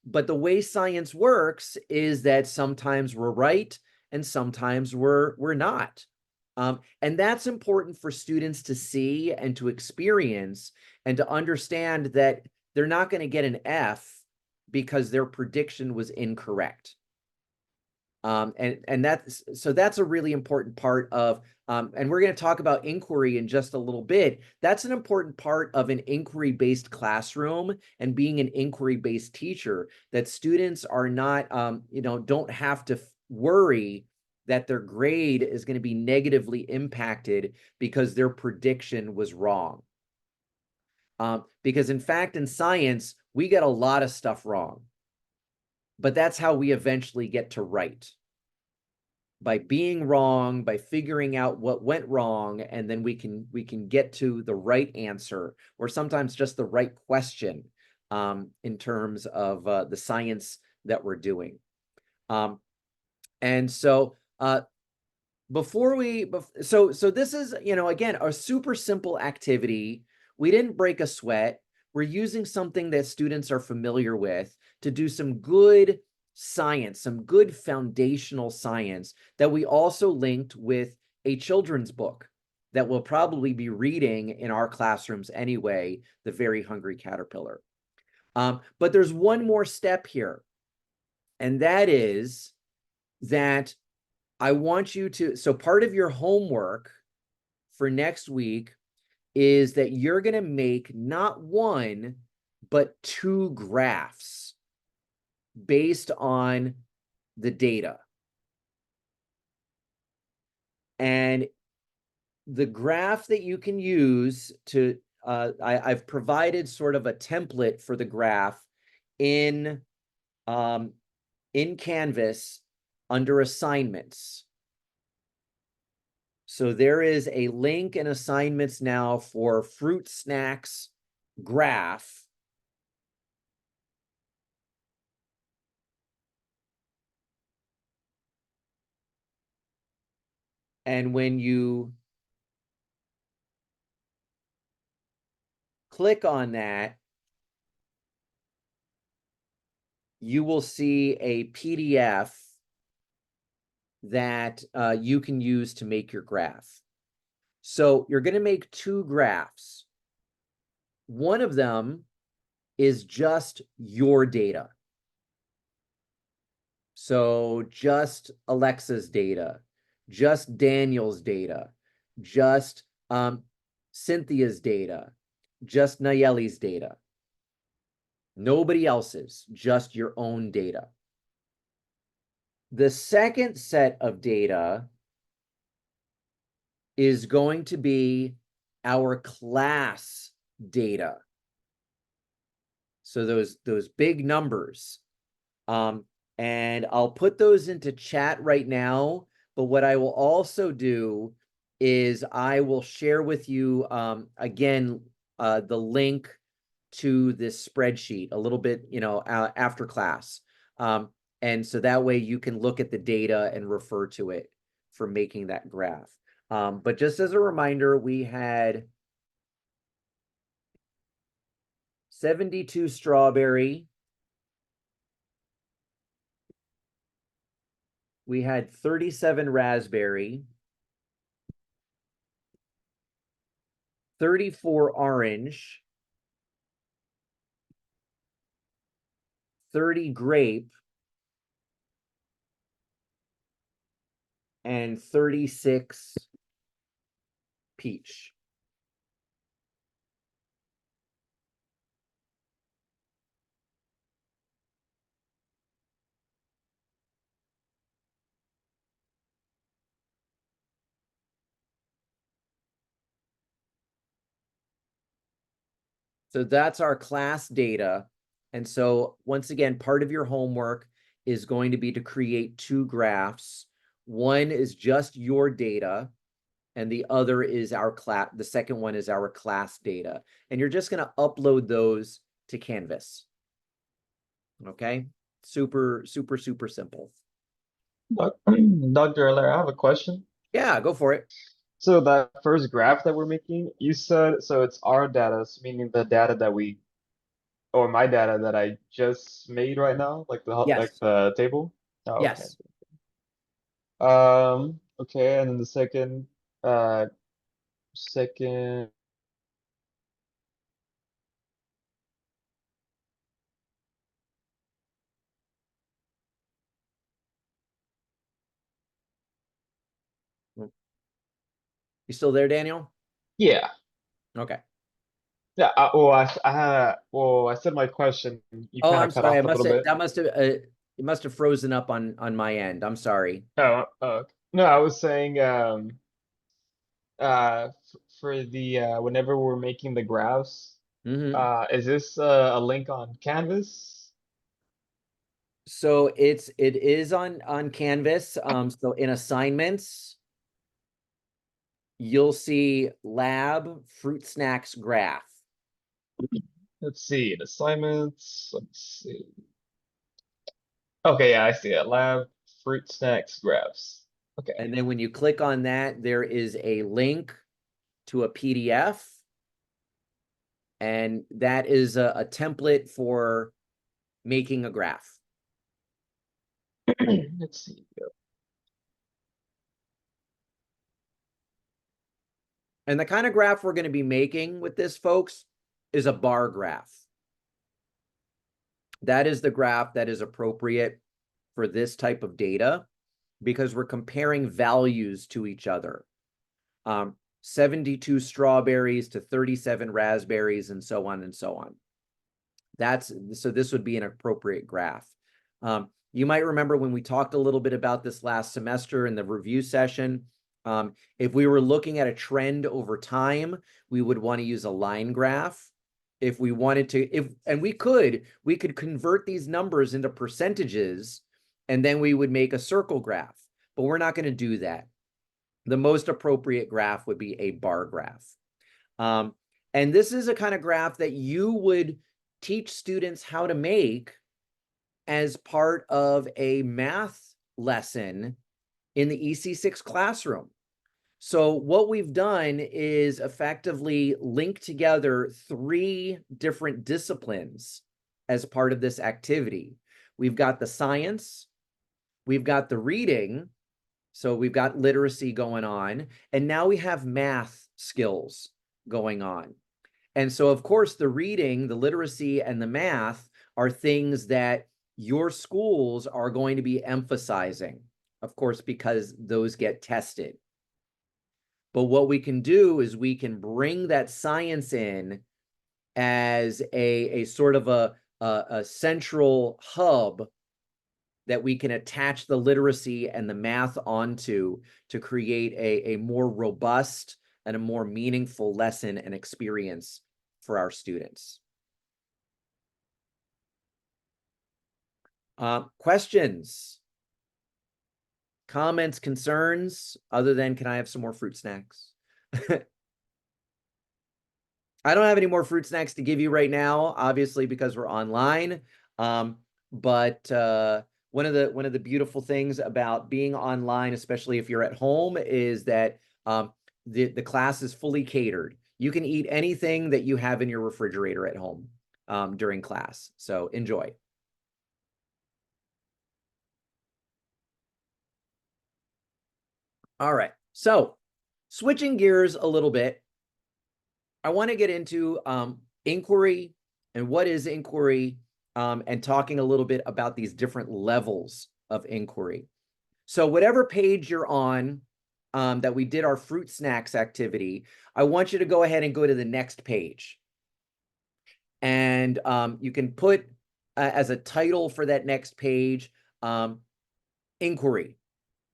but the way science works is that sometimes we're right and sometimes we're not. And that's important for students to see and to experience and to understand that they're not going to get an F because their prediction was incorrect. And that's a really important part of, and we're going to talk about inquiry in just a little bit. That's an important part of an inquiry-based classroom and being an inquiry-based teacher, that students are not, you know, don't have to worry that their grade is going to be negatively impacted because their prediction was wrong. Because in fact, in science, we get a lot of stuff wrong. But that's how we eventually get to right. By being wrong, by figuring out what went wrong, and then we can get to the right answer, or sometimes just the right question in terms of the science that we're doing. And so so this is, you know, again, a super simple activity. We didn't break a sweat. We're using something that students are familiar with to do some good science, some good foundational science that we also linked with a children's book that we'll probably be reading in our classrooms anyway, The Very Hungry Caterpillar. But there's one more step here, and that is that I want you to, so part of your homework for next week is that you're going to make not 1, but 2 graphs based on the data. And the graph that you can use to, I've provided sort of a template for the graph in Canvas under assignments. So there is a link in assignments now for fruit snacks graph. And when you click on that, you will see a PDF that you can use to make your graph. So you're going to make 2 graphs. One of them is just your data. So just Alexa's data, just Daniel's data, just Cynthia's data, just Nayeli's data. Nobody else's, just your own data. The second set of data is going to be our class data. So those big numbers. And I'll put those into chat right now. But what I will also do is I will share with you again the link to this spreadsheet a little bit, after class. And so that way you can look at the data and refer to it for making that graph. But just as a reminder, we had 72 strawberry. We had 37 raspberry, 34 orange, 30 grape, and 36 peach. So that's our class data. And so once again, part of your homework is going to be to create two graphs. One is just your data, and the other is our class. The second one is our class data. And you're just going to upload those to Canvas. Okay? Super, super, super simple. Dr. Eller, I have a question. Yeah, go for it. So that first graph that we're making, you said, so it's our data, so meaning the data that or my data that I just made right now, like Yes. the table? Oh, okay. Yes. Okay, and then the second, You still there, Daniel? yeah. Okay. Yeah, I said my question, you Oh, kind I'm of cut sorry. off a little bit. It must have frozen up on my end. I'm sorry. Oh, no, I was saying, for the, whenever we're making the graphs, Mhm. is this a link on Canvas? So it is on Canvas. So in assignments, you'll see lab fruit snacks graph. Let's see, in assignments, let's see. Okay, yeah, I see it. Lab fruit snacks graphs. Okay. And then when you click on that, there is a link to a PDF. And that is a template for making a graph. Let's see. And the kind of graph we're going to be making with this, folks, is a bar graph. That is the graph that is appropriate for this type of data because we're comparing values to each other. 72 strawberries to 37 raspberries and so on and so on. So this would be an appropriate graph. You might remember when we talked a little bit about this last semester in the review session. If we were looking at a trend over time, we would want to use a line graph. If we wanted to, we could convert these numbers into percentages, and then we would make a circle graph, but we're not going to do that. The most appropriate graph would be a bar graph. And this is a kind of graph that you would teach students how to make as part of a math lesson in the EC6 classroom. So what we've done is effectively link together 3 different disciplines as part of this activity. We've got the science, we've got the reading, so we've got literacy going on, and now we have math skills going on. And so, of course, the reading, the literacy, and the math are things that your schools are going to be emphasizing, of course, because those get tested. But what we can do is we can bring that science in as a sort of a central hub that we can attach the literacy and the math onto to create a more robust and a more meaningful lesson and experience for our students. Questions, Comments, concerns, other than can I have some more fruit snacks? I don't have any more fruit snacks to give you right now, obviously, because we're online. But one of the beautiful things about being online, especially if you're at home, is that the class is fully catered. You can eat anything that you have in your refrigerator at home during class. So enjoy. All right. So switching gears a little bit, I want to get into inquiry and what is inquiry, and talking a little bit about these different levels of inquiry. So whatever page you're on that we did our fruit snacks activity, I want you to go ahead and go to the next page. And you can put as a title for that next page, inquiry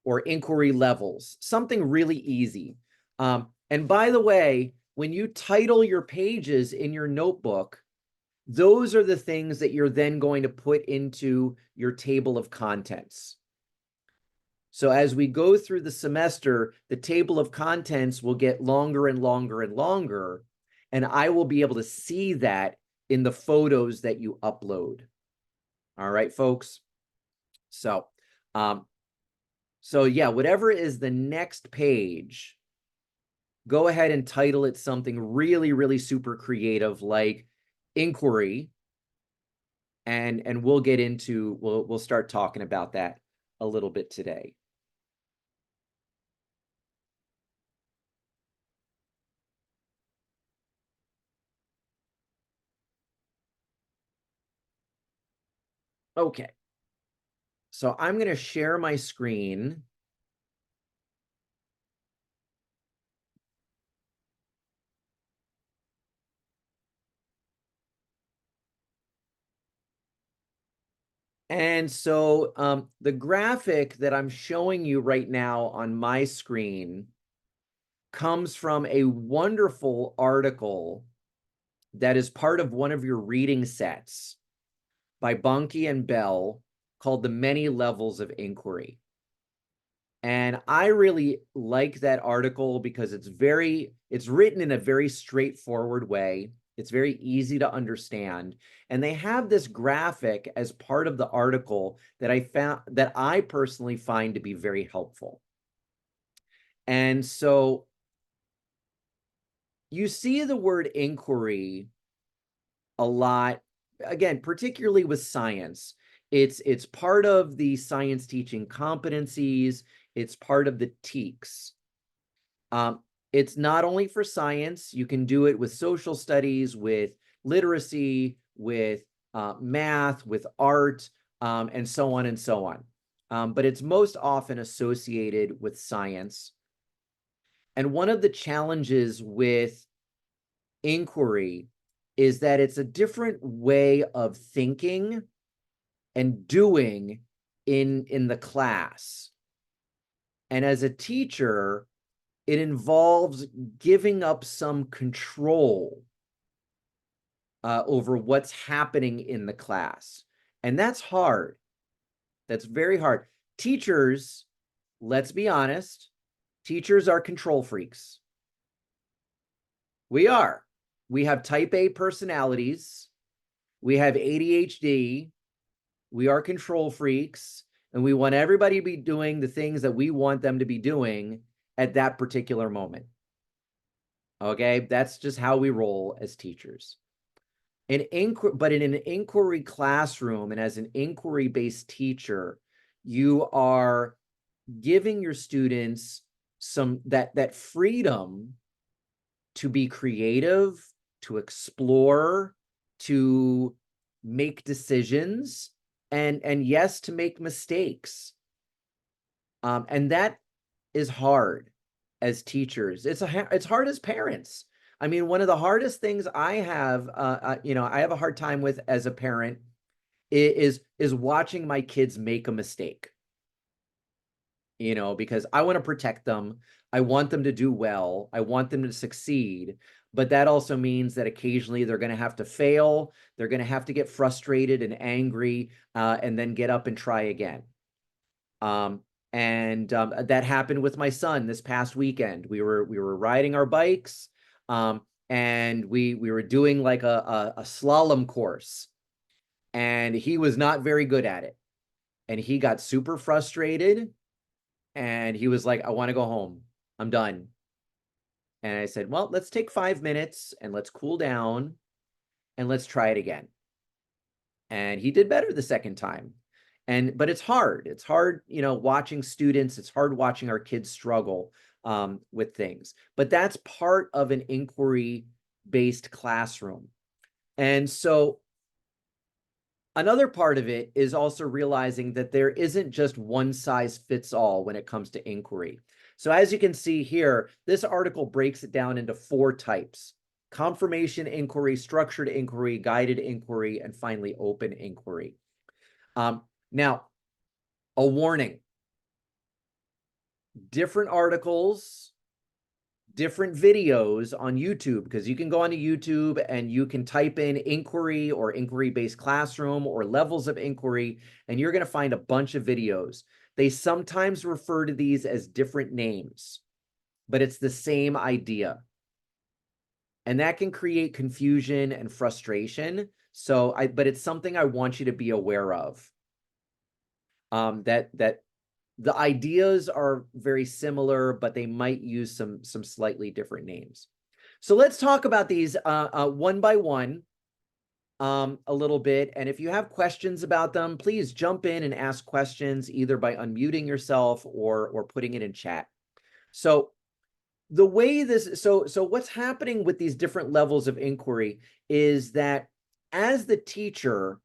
or inquiry levels, something really easy. And by the way, when you title your pages in your notebook, those are the things that you're then going to put into your table of contents. So as we go through the semester, the table of contents will get longer and longer and longer, and I will be able to see that in the photos that you upload. All right, folks. So yeah, whatever is the next page, go ahead and title it something really, really super creative like inquiry. And we'll get into, we'll start talking about that a little bit today. Okay. So I'm going to share my screen. And so the graphic that I'm showing you right now on my screen comes from a wonderful article that is part of one of your reading sets by Bunke and Bell called The Many Levels of Inquiry. And I really like that article because it's written in a very straightforward way. It's very easy to understand. And they have this graphic as part of the article that I personally find to be very helpful. And so you see the word inquiry a lot, again, particularly with science. It's part of the science teaching competencies. It's part of the TEKS. It's not only for science. You can do it with social studies, with literacy, with math, with art, and so on and so on. But it's most often associated with science. And one of the challenges with inquiry is that it's a different way of thinking and doing in the class. And as a teacher, it involves giving up some control over what's happening in the class. And that's hard. That's very hard. Teachers, let's be honest, teachers are control freaks. We are. We have type A personalities. We have ADHD. We are control freaks. And we want everybody to be doing the things that we want them to be doing at that particular moment. Okay, that's just how we roll as teachers. But in an inquiry classroom and as an inquiry-based teacher, you are giving your students that freedom to be creative, to explore, to make decisions, and yes, to make mistakes. And that is hard as teachers. It's hard as parents. I mean, one of the hardest things I have, I have a hard time with as a parent is watching my kids make a mistake. Because I want to protect them. I want them to do well. I want them to succeed. But that also means that occasionally they're going to have to fail. They're going to have to get frustrated and angry, and then get up and try again. And that happened with my son this past weekend. We were riding our bikes, and we were doing like a slalom course, and he was not very good at it. And he got super frustrated, and he was like, I want to go home. I'm done. And I said, well, let's take 5 minutes and let's cool down and let's try it again. And he did better the second time. But it's hard. It's hard, you know, watching students. It's hard watching our kids struggle with things. But that's part of an inquiry-based classroom. And so another part of it is also realizing that there isn't just one size fits all when it comes to inquiry. So as you can see here, this article breaks it down into 4 types: confirmation inquiry, structured inquiry, guided inquiry, and finally open inquiry. Now, a warning: different articles, different videos on YouTube, because you can go onto YouTube and you can type in inquiry or inquiry-based classroom or levels of inquiry, and you're going to find a bunch of videos. They sometimes refer to these as different names, but it's the same idea. And that can create confusion and frustration. But it's something I want you to be aware of. That the ideas are very similar, but they might use some slightly different names. So let's talk about these one by one a little bit. And if you have questions about them, please jump in and ask questions either by unmuting yourself or putting it in chat. So the way so what's happening with these different levels of inquiry is that as the teacher,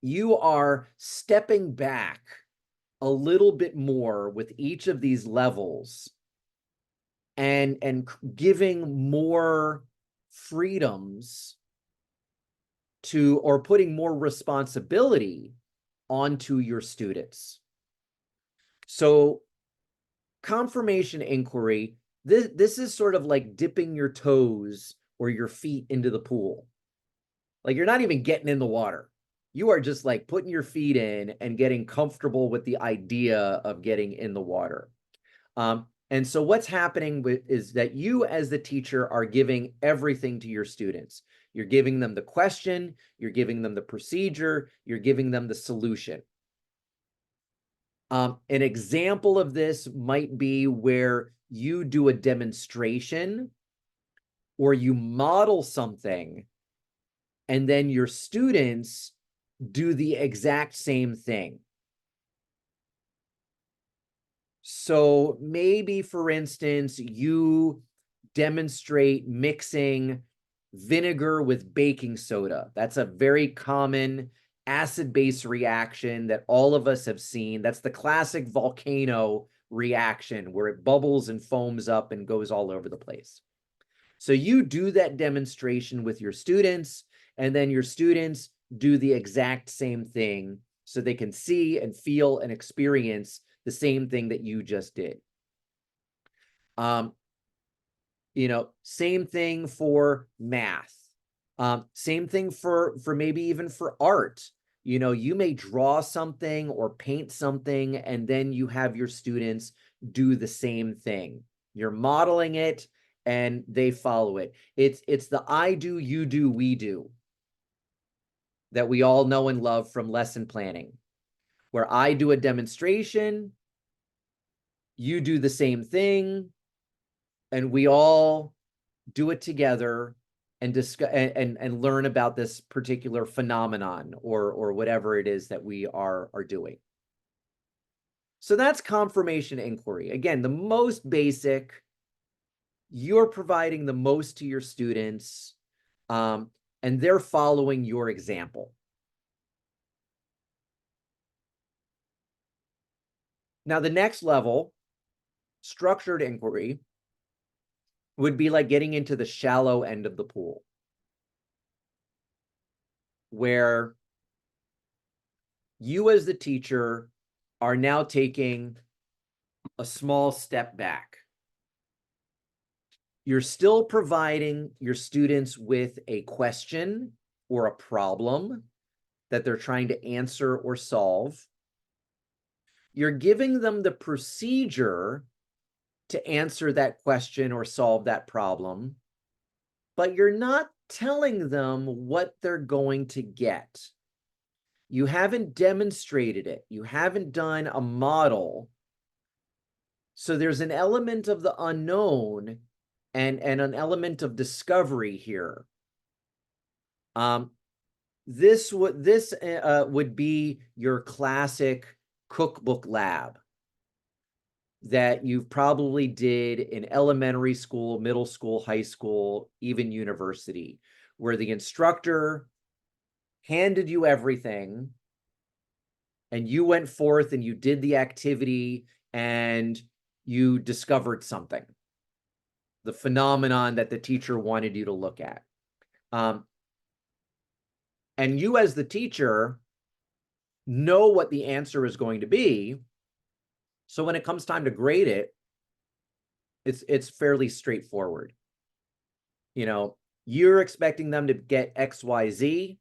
you are stepping back a little bit more with each of these levels and giving more freedoms to, or putting more responsibility onto your students. So confirmation inquiry, this is sort of like dipping your toes or your feet into the pool. Like you're not even getting in the water. You are just like putting your feet in and getting comfortable with the idea of getting in the water. And so what's happening is that you as the teacher are giving everything to your students. You're giving them the question, you're giving them the procedure, you're giving them the solution. An example of this might be where you do a demonstration or you model something, and then your students do the exact same thing. So maybe, for instance, you demonstrate mixing vinegar with baking soda. That's a very common acid-base reaction that all of us have seen. That's the classic volcano reaction where it bubbles and foams up and goes all over the place. So you do that demonstration with your students, and then your students do the exact same thing so they can see and feel and experience the same thing that you just did. You know, same thing for math. Same thing for maybe even for art. You know, you may draw something or paint something, and then you have your students do the same thing. You're modeling it, and they follow it. It's the I do, you do, we do that we all know and love from lesson planning, where I do a demonstration, you do the same thing, and we all do it together and discuss and learn about this particular phenomenon or whatever it is that we are doing. So that's confirmation inquiry. Again, the most basic. You're providing the most to your students, and they're following your example. Now, the next level, structured inquiry, would be like getting into the shallow end of the pool, where you as the teacher are now taking a small step back. You're still providing your students with a question or a problem that they're trying to answer or solve. You're giving them the procedure to answer that question or solve that problem, but you're not telling them what they're going to get. You haven't demonstrated it. You haven't done a model. So there's an element of the unknown and an element of discovery here. This would be your classic cookbook lab that you've probably did in elementary school, middle school, high school, even university, where the instructor handed you everything and you went forth and you did the activity and you discovered something, the phenomenon that the teacher wanted you to look at. And you as the teacher know what the answer is going to be. So when it comes time to grade it, it's fairly straightforward. You know, you're expecting them to get X, Y, Z,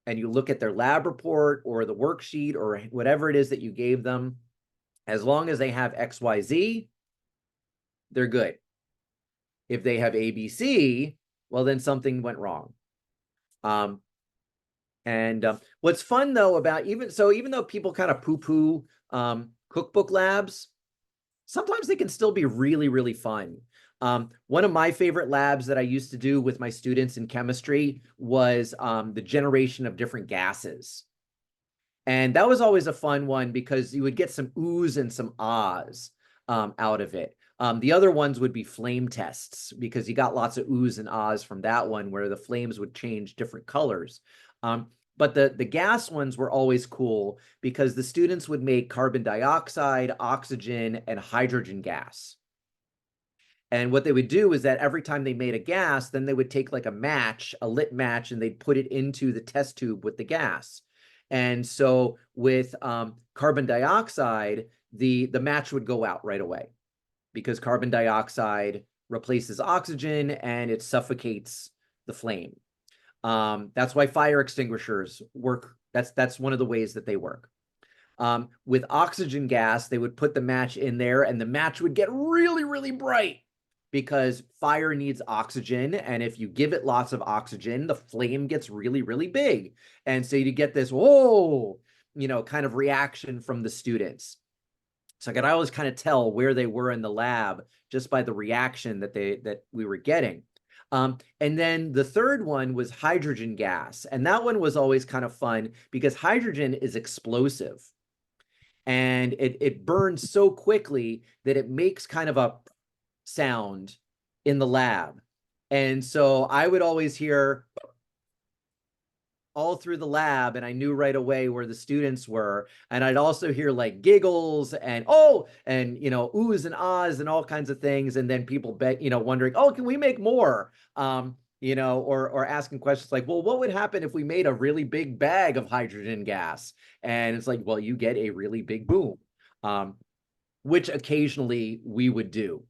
and you look at their lab report or the worksheet or whatever it is that you gave them. As long as they have X, Y, Z, they're good. If they have A, B, C, well, then something went wrong. What's fun though about even though people kind of poo-poo cookbook labs, sometimes they can still be really, really fun. One of my favorite labs that I used to do with my students in chemistry was the generation of different gases. And that was always a fun one because you would get some oohs and some ahs out of it. The other ones would be flame tests because you got lots of oohs and ahs from that one where the flames would change different colors. But the gas ones were always cool because the students would make carbon dioxide, oxygen, and hydrogen gas. And what they would do is that every time they made a gas, then they would take like a match, a lit match, and they'd put it into the test tube with the gas. And so with carbon dioxide, the match would go out right away because carbon dioxide replaces oxygen and it suffocates the flame. That's why fire extinguishers work. That's one of the ways that they work. With oxygen gas, they would put the match in there and the match would get really, really bright because fire needs oxygen. And if you give it lots of oxygen, the flame gets really, really big. And so you get this, whoa, kind of reaction from the students. So I could always kind of tell where they were in the lab just by the reaction that we were getting. And then the third one was hydrogen gas. And that one was always kind of fun because hydrogen is explosive. And it burns so quickly that it makes kind of a sound in the lab. And so I would always hear all through the lab and I knew right away where the students were. And I'd also hear like giggles and oohs and ahs and all kinds of things. And then people wondering, oh, can we make more? Or asking questions like, well, what would happen if we made a really big bag of hydrogen gas? And it's like, well, you get a really big boom, which occasionally we would do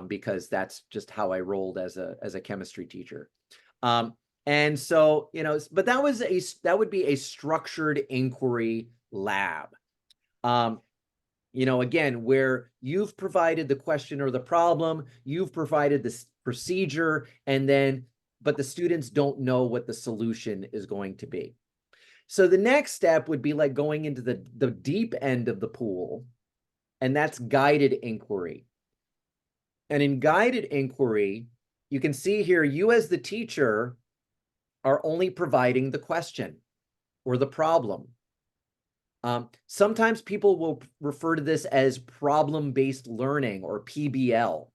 because that's just how I rolled as a chemistry teacher. And so, but that would be a structured inquiry lab. Again, where you've provided the question or the problem, you've provided this procedure, but the students don't know what the solution is going to be. So the next step would be like going into the deep end of the pool, and that's guided inquiry. And in guided inquiry, you can see here, you as the teacher are only providing the question or the problem. Sometimes people will refer to this as problem-based learning or PBL.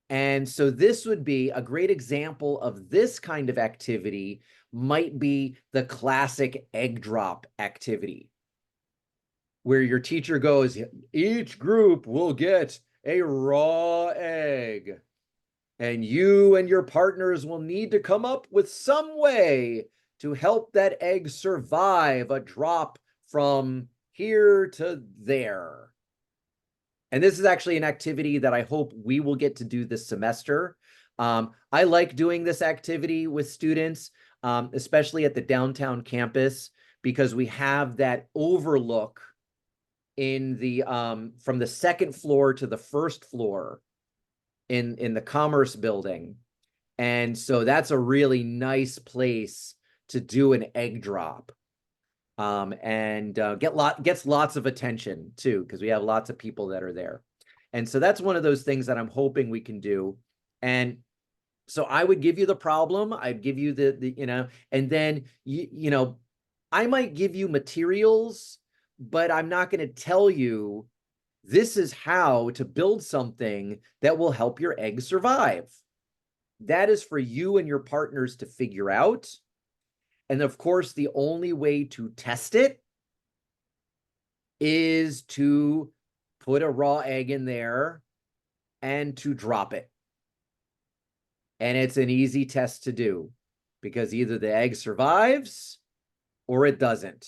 And so this would be a great example of this kind of activity might be the classic egg drop activity, where your teacher goes, each group will get a raw egg. And you and your partners will need to come up with some way to help that egg survive a drop from here to there. And this is actually an activity that I hope we will get to do this semester. I like doing this activity with students, especially at the downtown campus, because we have that overlook in the from the second floor to the first floor in the Commerce building. And so that's a really nice place to do an egg drop. And gets lots of attention too, because we have lots of people that are there. And so that's one of those things that I'm hoping we can do. And so I would give you the problem, I'd give you the you know, and then you know, I might give you materials, but I'm not going to tell you this is how to build something that will help your egg survive. That is for you and your partners to figure out. And of course, the only way to test it is to put a raw egg in there and to drop it. And it's an easy test to do because either the egg survives or it doesn't.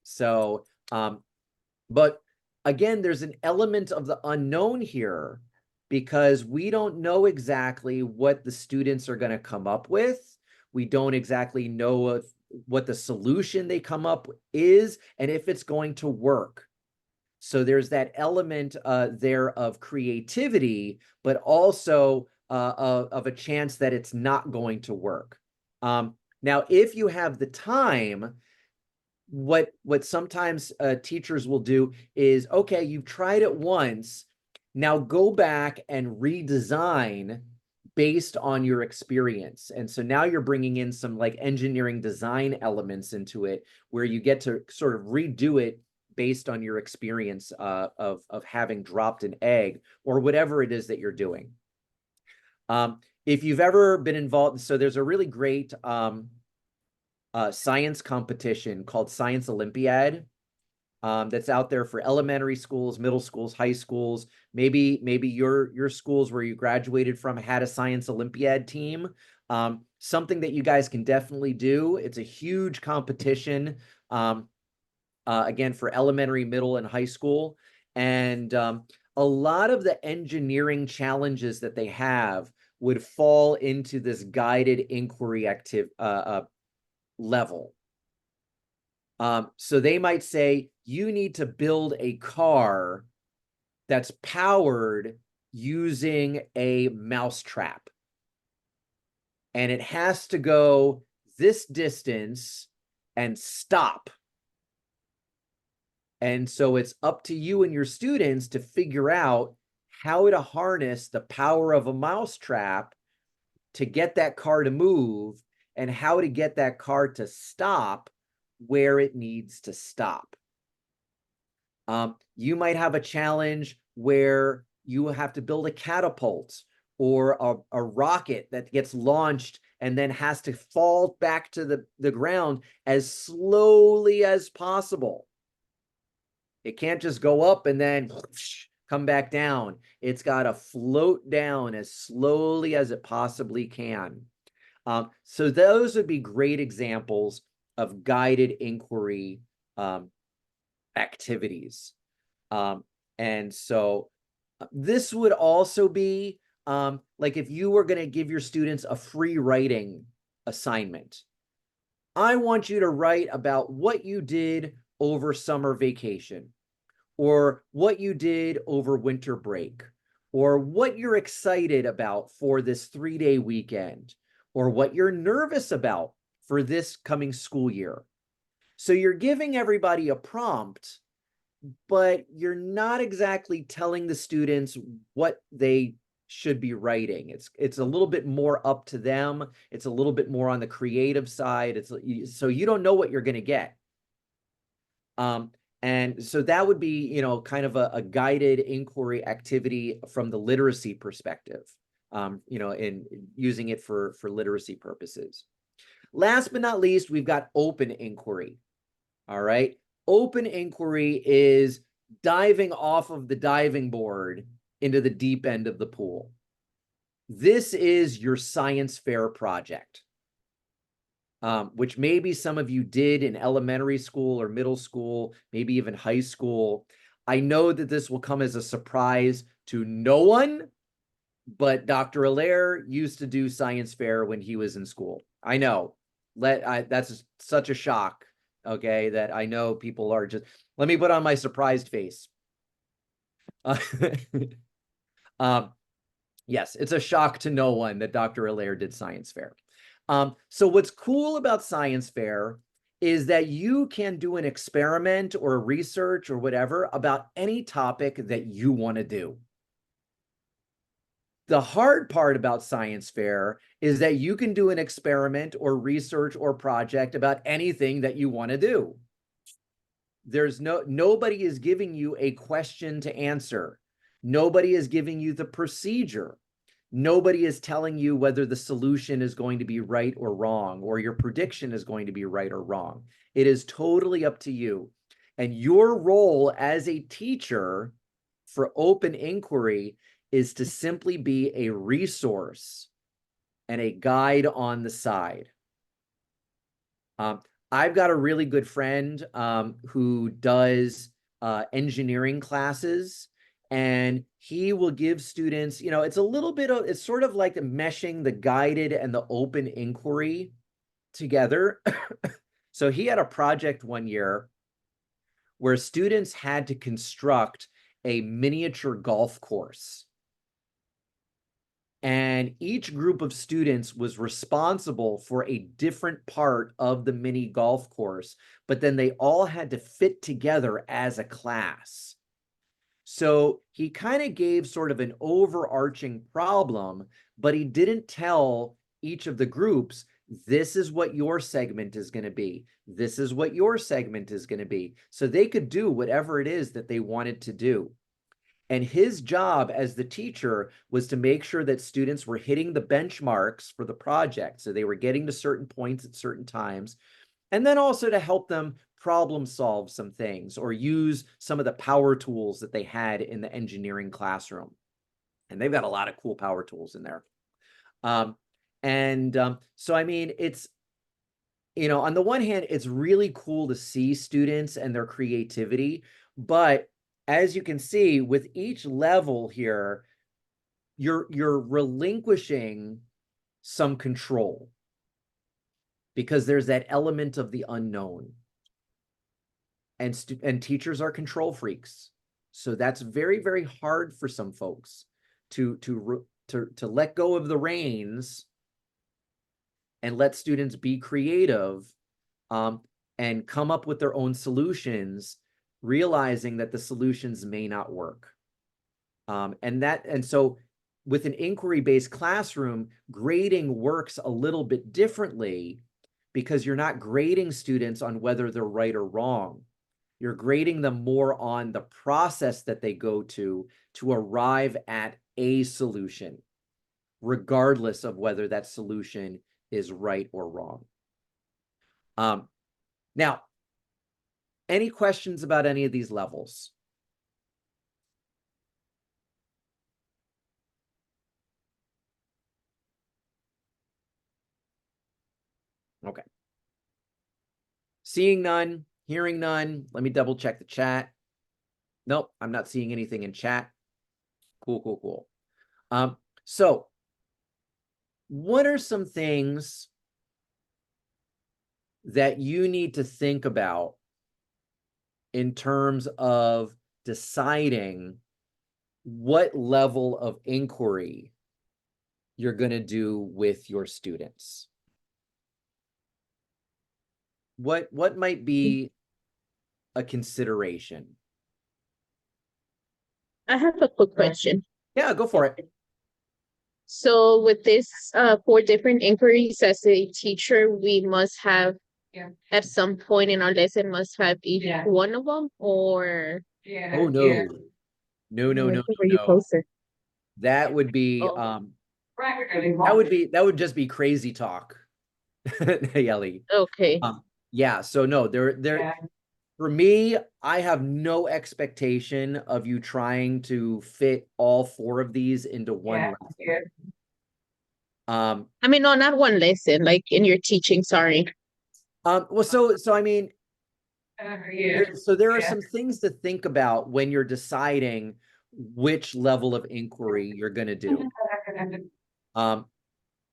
So, but again, there's an element of the unknown here because we don't know exactly what the students are going to come up with. We don't exactly know what the solution they come up is and if it's going to work. So there's that element there of creativity, but also of a chance that it's not going to work. Now, if you have the time, what sometimes teachers will do is, okay, you've tried it once, now go back and redesign based on your experience. And so now you're bringing in some like engineering design elements into it where you get to sort of redo it based on your experience of having dropped an egg or whatever it is that you're doing. If you've ever been involved, so there's a really great science competition called Science Olympiad that's out there for elementary schools, middle schools, high schools. Maybe your schools where you graduated from had a Science Olympiad team. Something that you guys can definitely do. It's a huge competition, again, for elementary, middle, and high school. And a lot of the engineering challenges that they have would fall into this guided inquiry level. So they might say, you need to build a car that's powered using a mousetrap. And it has to go this distance and stop. And so it's up to you and your students to figure out how to harness the power of a mousetrap to get that car to move and how to get that car to stop where it needs to stop. You might have a challenge where you have to build a catapult or a rocket that gets launched and then has to fall back to the ground as slowly as possible. It can't just go up and then come back down. It's got to float down as slowly as it possibly can. So those would be great examples of guided inquiry activities. And so this would also be like if you were going to give your students a free writing assignment. I want you to write about what you did over summer vacation, or what you did over winter break, or what you're excited about for this 3-day weekend, or what you're nervous about for this coming school year. So you're giving everybody a prompt, but you're not exactly telling the students what they should be writing. It's a little bit more up to them. It's a little bit more on the creative side. So you don't know what you're going to get. And so that would be, you know, kind of a guided inquiry activity from the literacy perspective, you know, in using it for literacy purposes. Last but not least, we've got open inquiry. All right. Open inquiry is diving off of the diving board into the deep end of the pool. This is your science fair project, which maybe some of you did in elementary school or middle school, maybe even high school. I know that this will come as a surprise to no one, but Dr. Allaire used to do science fair when he was in school. I know. That's such a shock okay, that I know people are just, let me put on my surprised face. Um, yes, it's a shock to no one that Dr. Allaire did science fair. So what's cool about science fair is that you can do an experiment or research or whatever about any topic that you want to do. The hard part about science fair is that you can do an experiment or research or project about anything that you want to do. There's nobody is giving you a question to answer. Nobody is giving you the procedure. Nobody is telling you whether the solution is going to be right or wrong, or your prediction is going to be right or wrong. It is totally up to you. And your role as a teacher for open inquiry is to simply be a resource and a guide on the side. I've got a really good friend who does engineering classes, and he will give students, you know, it's a little bit of, it's sort of like meshing the guided and the open inquiry together. So he had a project one year where students had to construct a miniature golf course. And each group of students was responsible for a different part of the mini golf course, but then they all had to fit together as a class. So he kind of gave sort of an overarching problem, but he didn't tell each of the groups, this is what your segment is going to be. This is what your segment is going to be. So they could do whatever it is that they wanted to do. And his job as the teacher was to make sure that students were hitting the benchmarks for the project. So they were getting to certain points at certain times. And then also to help them problem solve some things or use some of the power tools that they had in the engineering classroom. And they've got a lot of cool power tools in there. So, I mean, it's, you know, on the one hand, it's really cool to see students and their creativity, but as you can see, with each level here, you're relinquishing some control because there's that element of the unknown. And teachers are control freaks. So that's very, very hard for some folks to let go of the reins and let students be creative and come up with their own solutions, realizing that the solutions may not work. And so with an inquiry-based classroom, grading works a little bit differently because you're not grading students on whether they're right or wrong. You're grading them more on the process that they go to arrive at a solution, regardless of whether that solution is right or wrong. Now, any questions about any of these levels? Okay. Seeing none, hearing none. Let me double check the chat. Nope, I'm not seeing anything in chat. Cool, cool, cool. So what are some things that you need to think about in terms of deciding what level of inquiry you're going to do with your students? What might be a consideration? I have a quick question. Yeah, go for it. So with this 4 different inquiries as a teacher, we must have at some point in our lesson must have each one of them, or Oh no. No. were you closer? That would be that would just be crazy talk. Yelly. Okay. Yeah, so no, for me, I have no expectation of you trying to fit all 4 of these into one lesson. I mean, no, not one lesson, like in your teaching, sorry. Well, so I mean, there are some things to think about when you're deciding which level of inquiry you're going to do.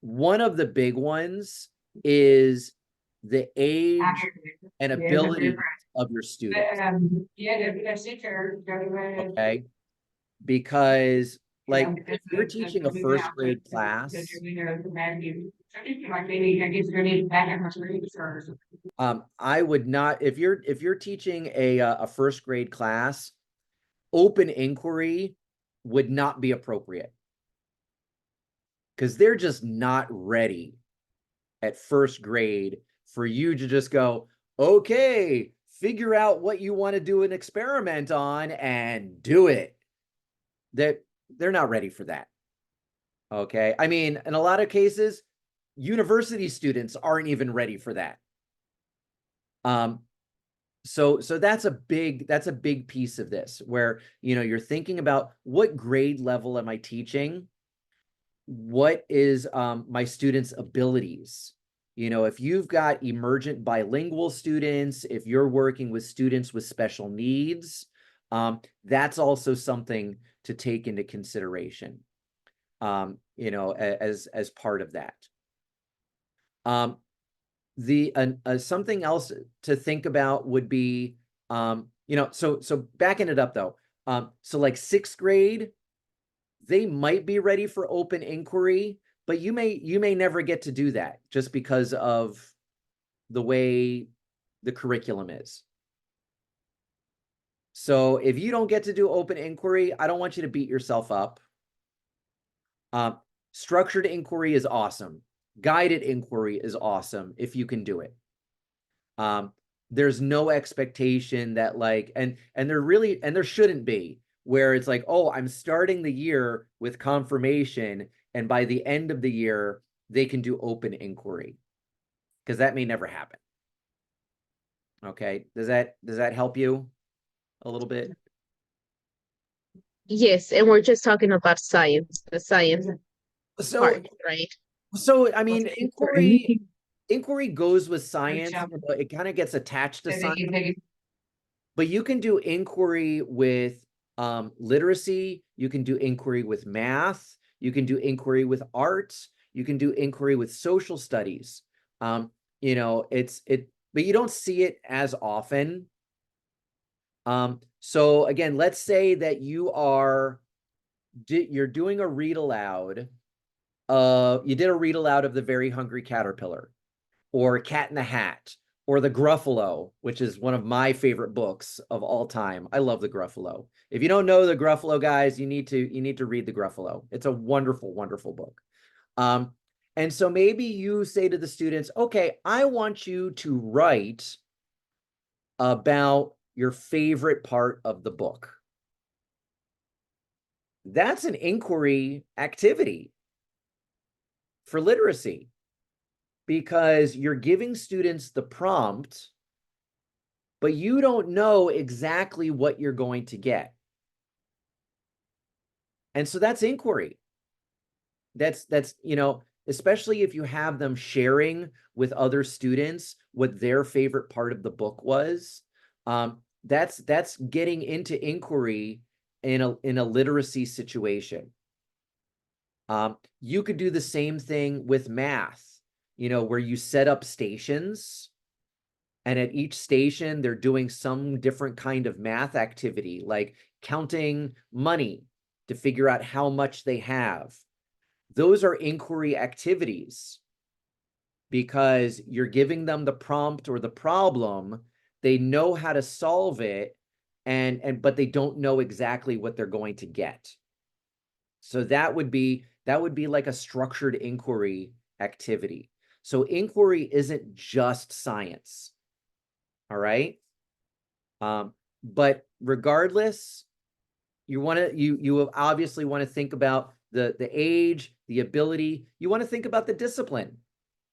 One of the big ones is the age and ability of your students. Okay, because like if you're teaching a first grade class, I would not, if you're teaching a first grade class, open inquiry would not be appropriate because they're just not ready at first grade for you to just go, okay, figure out what you want to do an experiment on and do it. They're not ready for that. Okay. I mean, in a lot of cases, university students aren't even ready for that. So that's a big piece of this where, you know, you're thinking about what grade level am I teaching? What is my students' abilities? You know, if you've got emergent bilingual students, if you're working with students with special needs, that's also something to take into consideration, you know, as part of that. Something else to think about would be, you know, so backing it up though, so like sixth grade, they might be ready for open inquiry, but you may never get to do that just because of the way the curriculum is. So if you don't get to do open inquiry, I don't want you to beat yourself up. Structured inquiry is awesome. Guided inquiry is awesome if you can do it. There's no expectation that like, and there shouldn't be, where it's like, oh, I'm starting the year with confirmation, and by the end of the year, they can do open inquiry, because that may never happen. Okay, does that help you a little bit? Yes, and we're just talking about science, the science So, part, right? so I mean, inquiry goes with science. You know, it kind of gets attached to science, but you can do inquiry with literacy. You can do inquiry with math. You can do inquiry with arts. You can do inquiry with social studies. You know, but you don't see it as often. So again, let's say that you're doing a read aloud. You did a read aloud of The Very Hungry Caterpillar, or Cat in the Hat, or The Gruffalo, which is one of my favorite books of all time. I love The Gruffalo. If you don't know The Gruffalo, guys, you need to read The Gruffalo. It's a wonderful, wonderful book. And so maybe you say to the students, okay, I want you to write about your favorite part of the book. That's an inquiry activity for literacy, because you're giving students the prompt, but you don't know exactly what you're going to get. And so that's inquiry. That's, you know, especially if you have them sharing with other students what their favorite part of the book was. That's getting into inquiry in a literacy situation. You could do the same thing with math, you know, where you set up stations, and at each station, they're doing some different kind of math activity, like counting money to figure out how much they have. Those are inquiry activities, because you're giving them the prompt or the problem. They know how to solve it, but they don't know exactly what they're going to get. So that would be like a structured inquiry activity. So inquiry isn't just science. All right. But regardless, you obviously want to think about the age, the ability. You want to think about the discipline.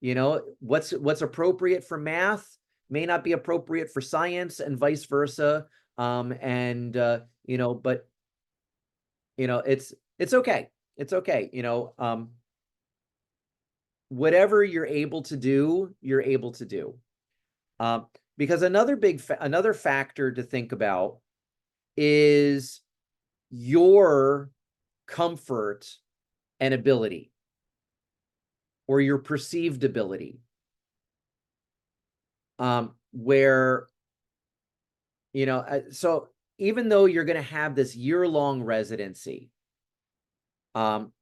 You know, what's appropriate for math may not be appropriate for science, and vice versa. You know, but you know, it's okay. It's okay. You know, whatever you're able to do, you're able to do. Because another factor to think about is your comfort and ability, or your perceived ability. where, so even though you're going to have this year-long residency,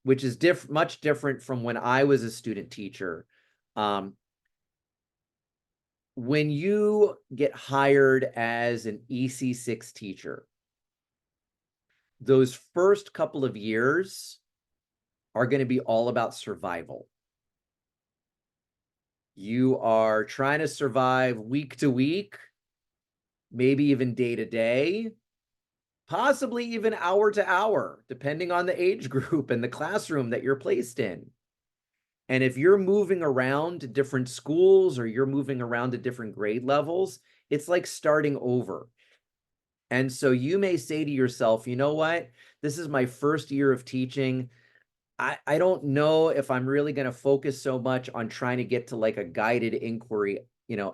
which is much different from when I was a student teacher, when you get hired as an EC6 teacher, those first couple of years are going to be all about survival. You are trying to survive week to week, maybe even day to day, possibly even hour to hour, depending on the age group and the classroom that you're placed in. And if you're moving around to different schools or you're moving around to different grade levels, it's like starting over. And so you may say to yourself, you know what? This is my first year of teaching. I don't know if I'm really going to focus so much on trying to get to like a guided inquiry,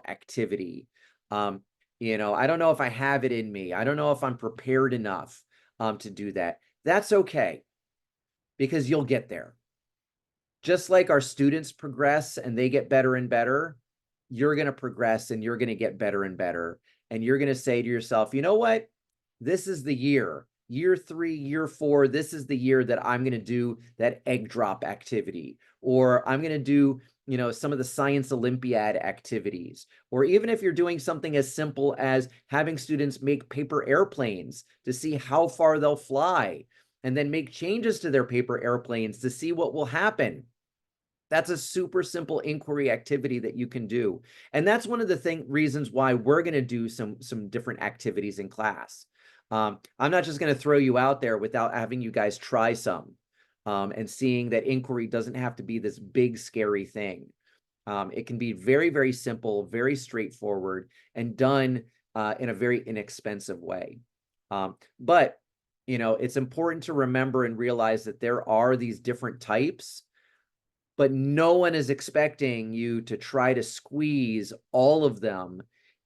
activity. I don't know if I have it in me. I don't know if I'm prepared enough to do that. That's okay, because you'll get there. Just like our students progress and they get better and better, you're going to progress and you're going to get better and better. And you're going to say to yourself, you know what? This is the year 3, year 4, this is the year that I'm going to do that egg drop activity, or I'm going to do, some of the science Olympiad activities, or even if you're doing something as simple as having students make paper airplanes to see how far they'll fly, and then make changes to their paper airplanes to see what will happen. That's a super simple inquiry activity that you can do. And that's one of the reasons why we're going to do some different activities in class. I'm not just going to throw you out there without having you guys try some and seeing that inquiry doesn't have to be this big, scary thing. It can be very, very simple, very straightforward, and done in a very inexpensive way. But, it's important to remember and realize that there are these different types, but no one is expecting you to try to squeeze all of them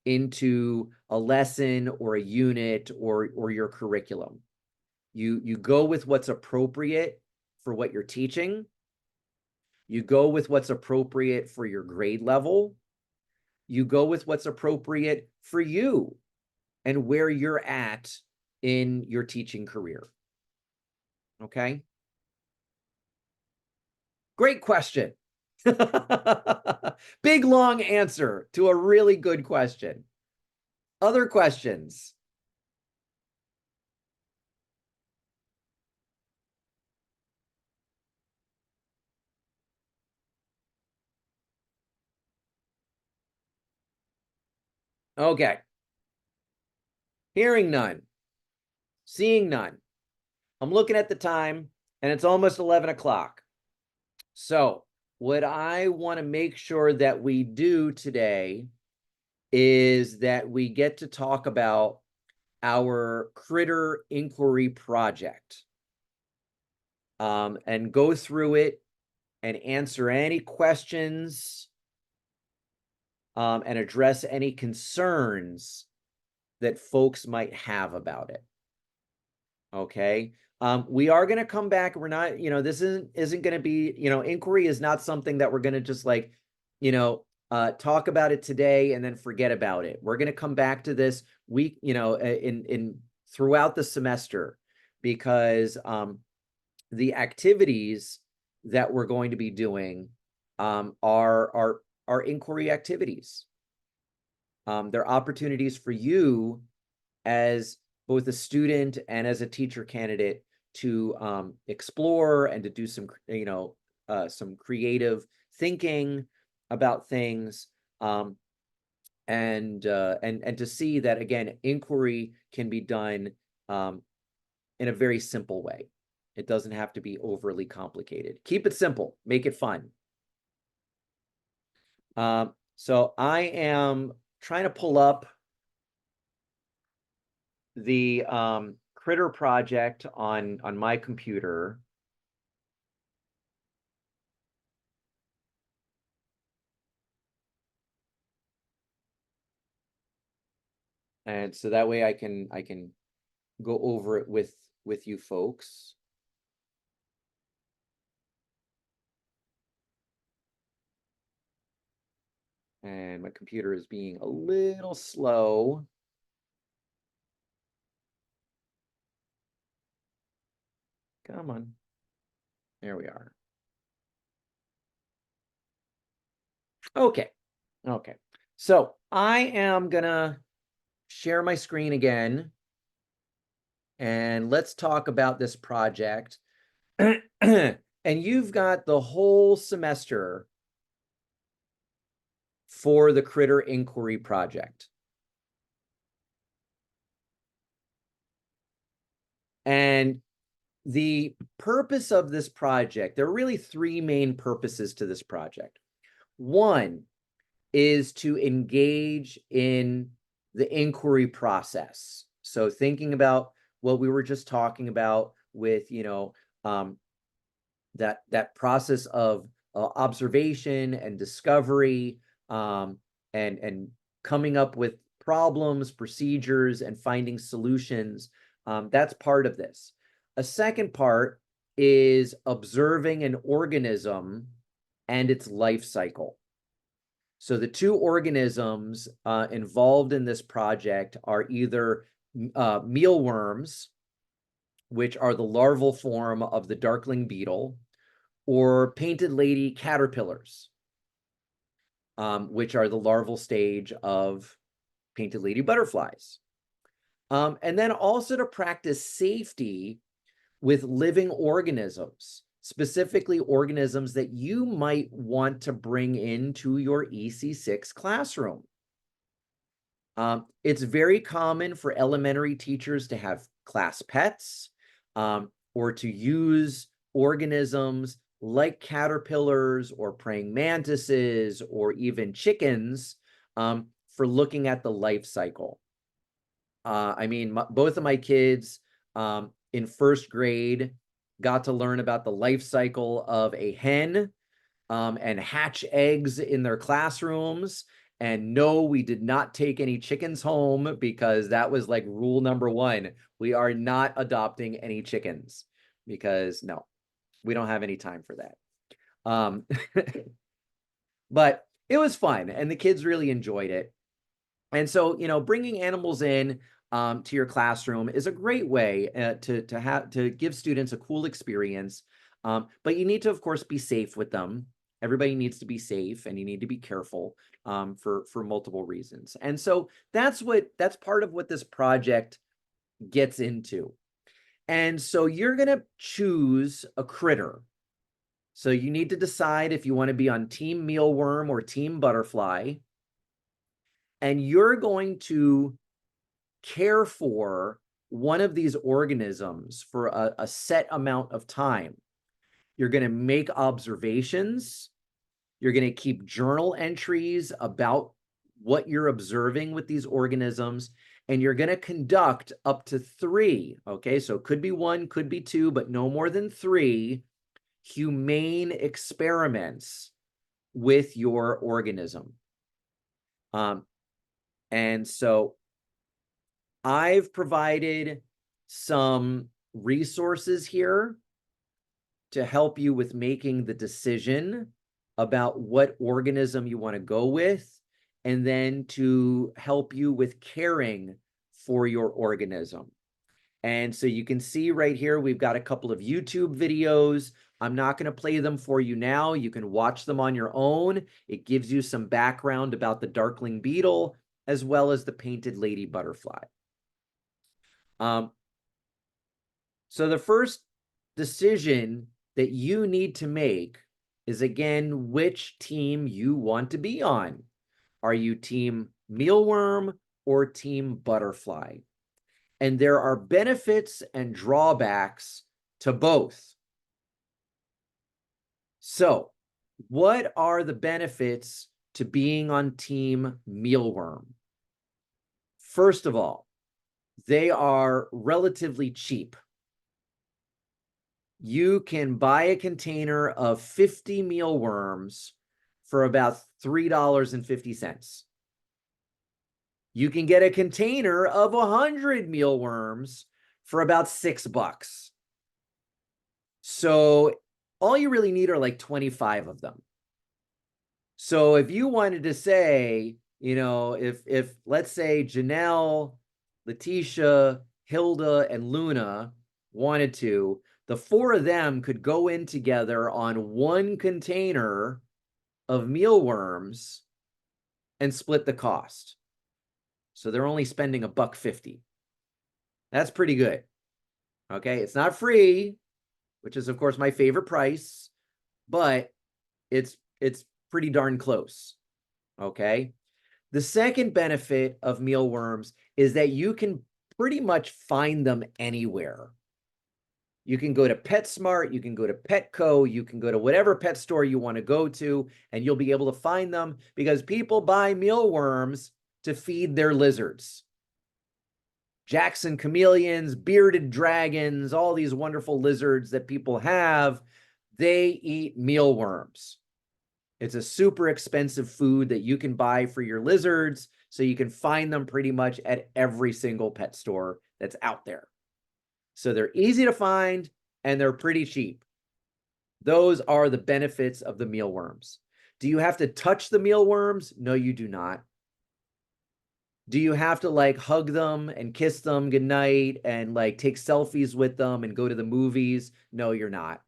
into a lesson or a unit or your curriculum. You go with what's appropriate for what you're teaching. You go with what's appropriate for your grade level. You go with what's appropriate for you and where you're at in your teaching career. Okay? Great question. Big, long answer to a really good question. Other questions? Okay. Hearing none. Seeing none. I'm looking at the time, and it's almost 11 o'clock. So what I want to make sure that we do today is that we get to talk about our critter inquiry project and go through it and answer any questions and address any concerns that folks might have about it. Okay. We are going to come back. We're not, this isn't going to be, inquiry is not something that we're going to just like, talk about it today and then forget about it. We're going to come back to this week, in throughout the semester, because the activities that we're going to be doing are inquiry activities. They're opportunities for you as both a student and as a teacher candidate to explore and to do some, some creative thinking about things, and to see that, again, inquiry can be done in a very simple way. It doesn't have to be overly complicated. Keep it simple, make it fun. So I am trying to pull up the critter project on my computer. And so that way I can go over it with you folks. And my computer is being a little slow. Come on. There we are. Okay. Okay. So I am gonna share my screen again. And let's talk about this project. And you've got the whole semester for the Critter Inquiry Project. And the purpose of this project, there are really three main purposes to this project. One is to engage in the inquiry process. So thinking about what we were just talking about with, that process of observation and discovery, and coming up with problems, procedures, and finding solutions. That's part of this. A second part is observing an organism and its life cycle. So the two organisms involved in this project are either mealworms, which are the larval form of the darkling beetle, or painted lady caterpillars, which are the larval stage of painted lady butterflies. And then also to practice safety with living organisms, specifically organisms that you might want to bring into your EC6 classroom. It's very common for elementary teachers to have class pets, or to use organisms like caterpillars or praying mantises or even chickens for looking at the life cycle. I mean, both of my kids in first grade got to learn about the life cycle of a hen and hatch eggs in their classrooms. And no, we did not take any chickens home because that was like rule number one. We are not adopting any chickens because no, we don't have any time for that. But it was fun and the kids really enjoyed it. And so, bringing animals in to your classroom is a great way to give students a cool experience. But you need to, of course, be safe with them. Everybody needs to be safe, and you need to be careful for multiple reasons. And so that's part of what this project gets into. And so you're going to choose a critter. So you need to decide if you want to be on Team Mealworm or Team Butterfly. And you're going to care for one of these organisms for a set amount of time. You're going to make observations. You're going to keep journal entries about what you're observing with these organisms, and you're going to conduct up to 3, okay? So it could be 1, could be 2, but no more than 3 humane experiments with your organism. And so I've provided some resources here to help you with making the decision about what organism you want to go with, and then to help you with caring for your organism. And so you can see right here, we've got a couple of YouTube videos. I'm not going to play them for you now. You can watch them on your own. It gives you some background about the darkling beetle, as well as the painted lady butterfly. So the first decision that you need to make is, again, which team you want to be on. Are you Team Mealworm or Team Butterfly? And there are benefits and drawbacks to both. So, what are the benefits to being on Team Mealworm? First of all, they are relatively cheap. You can buy a container of 50 mealworms for about $3.50. You can get a container of 100 mealworms for about $6. So all you really need are like 25 of them. So if you wanted to say, you know, if let's say Janelle, Letitia, Hilda, and Luna wanted to, the four of them could go in together on one container of mealworms and split the cost. So they're only spending $1.50. That's pretty good. Okay, it's not free, which is of course my favorite price, but it's pretty darn close. Okay. The second benefit of mealworms is that you can pretty much find them anywhere. You can go to PetSmart, you can go to Petco, you can go to whatever pet store you want to go to, and you'll be able to find them because people buy mealworms to feed their lizards. Jackson chameleons, bearded dragons, all these wonderful lizards that people have, they eat mealworms. It's a super expensive food that you can buy for your lizards, so you can find them pretty much at every single pet store that's out there. So they're easy to find and they're pretty cheap. Those are the benefits of the mealworms. Do you have to touch the mealworms? No, you do not. Do you have to like hug them and kiss them goodnight and like take selfies with them and go to the movies? No, you're not.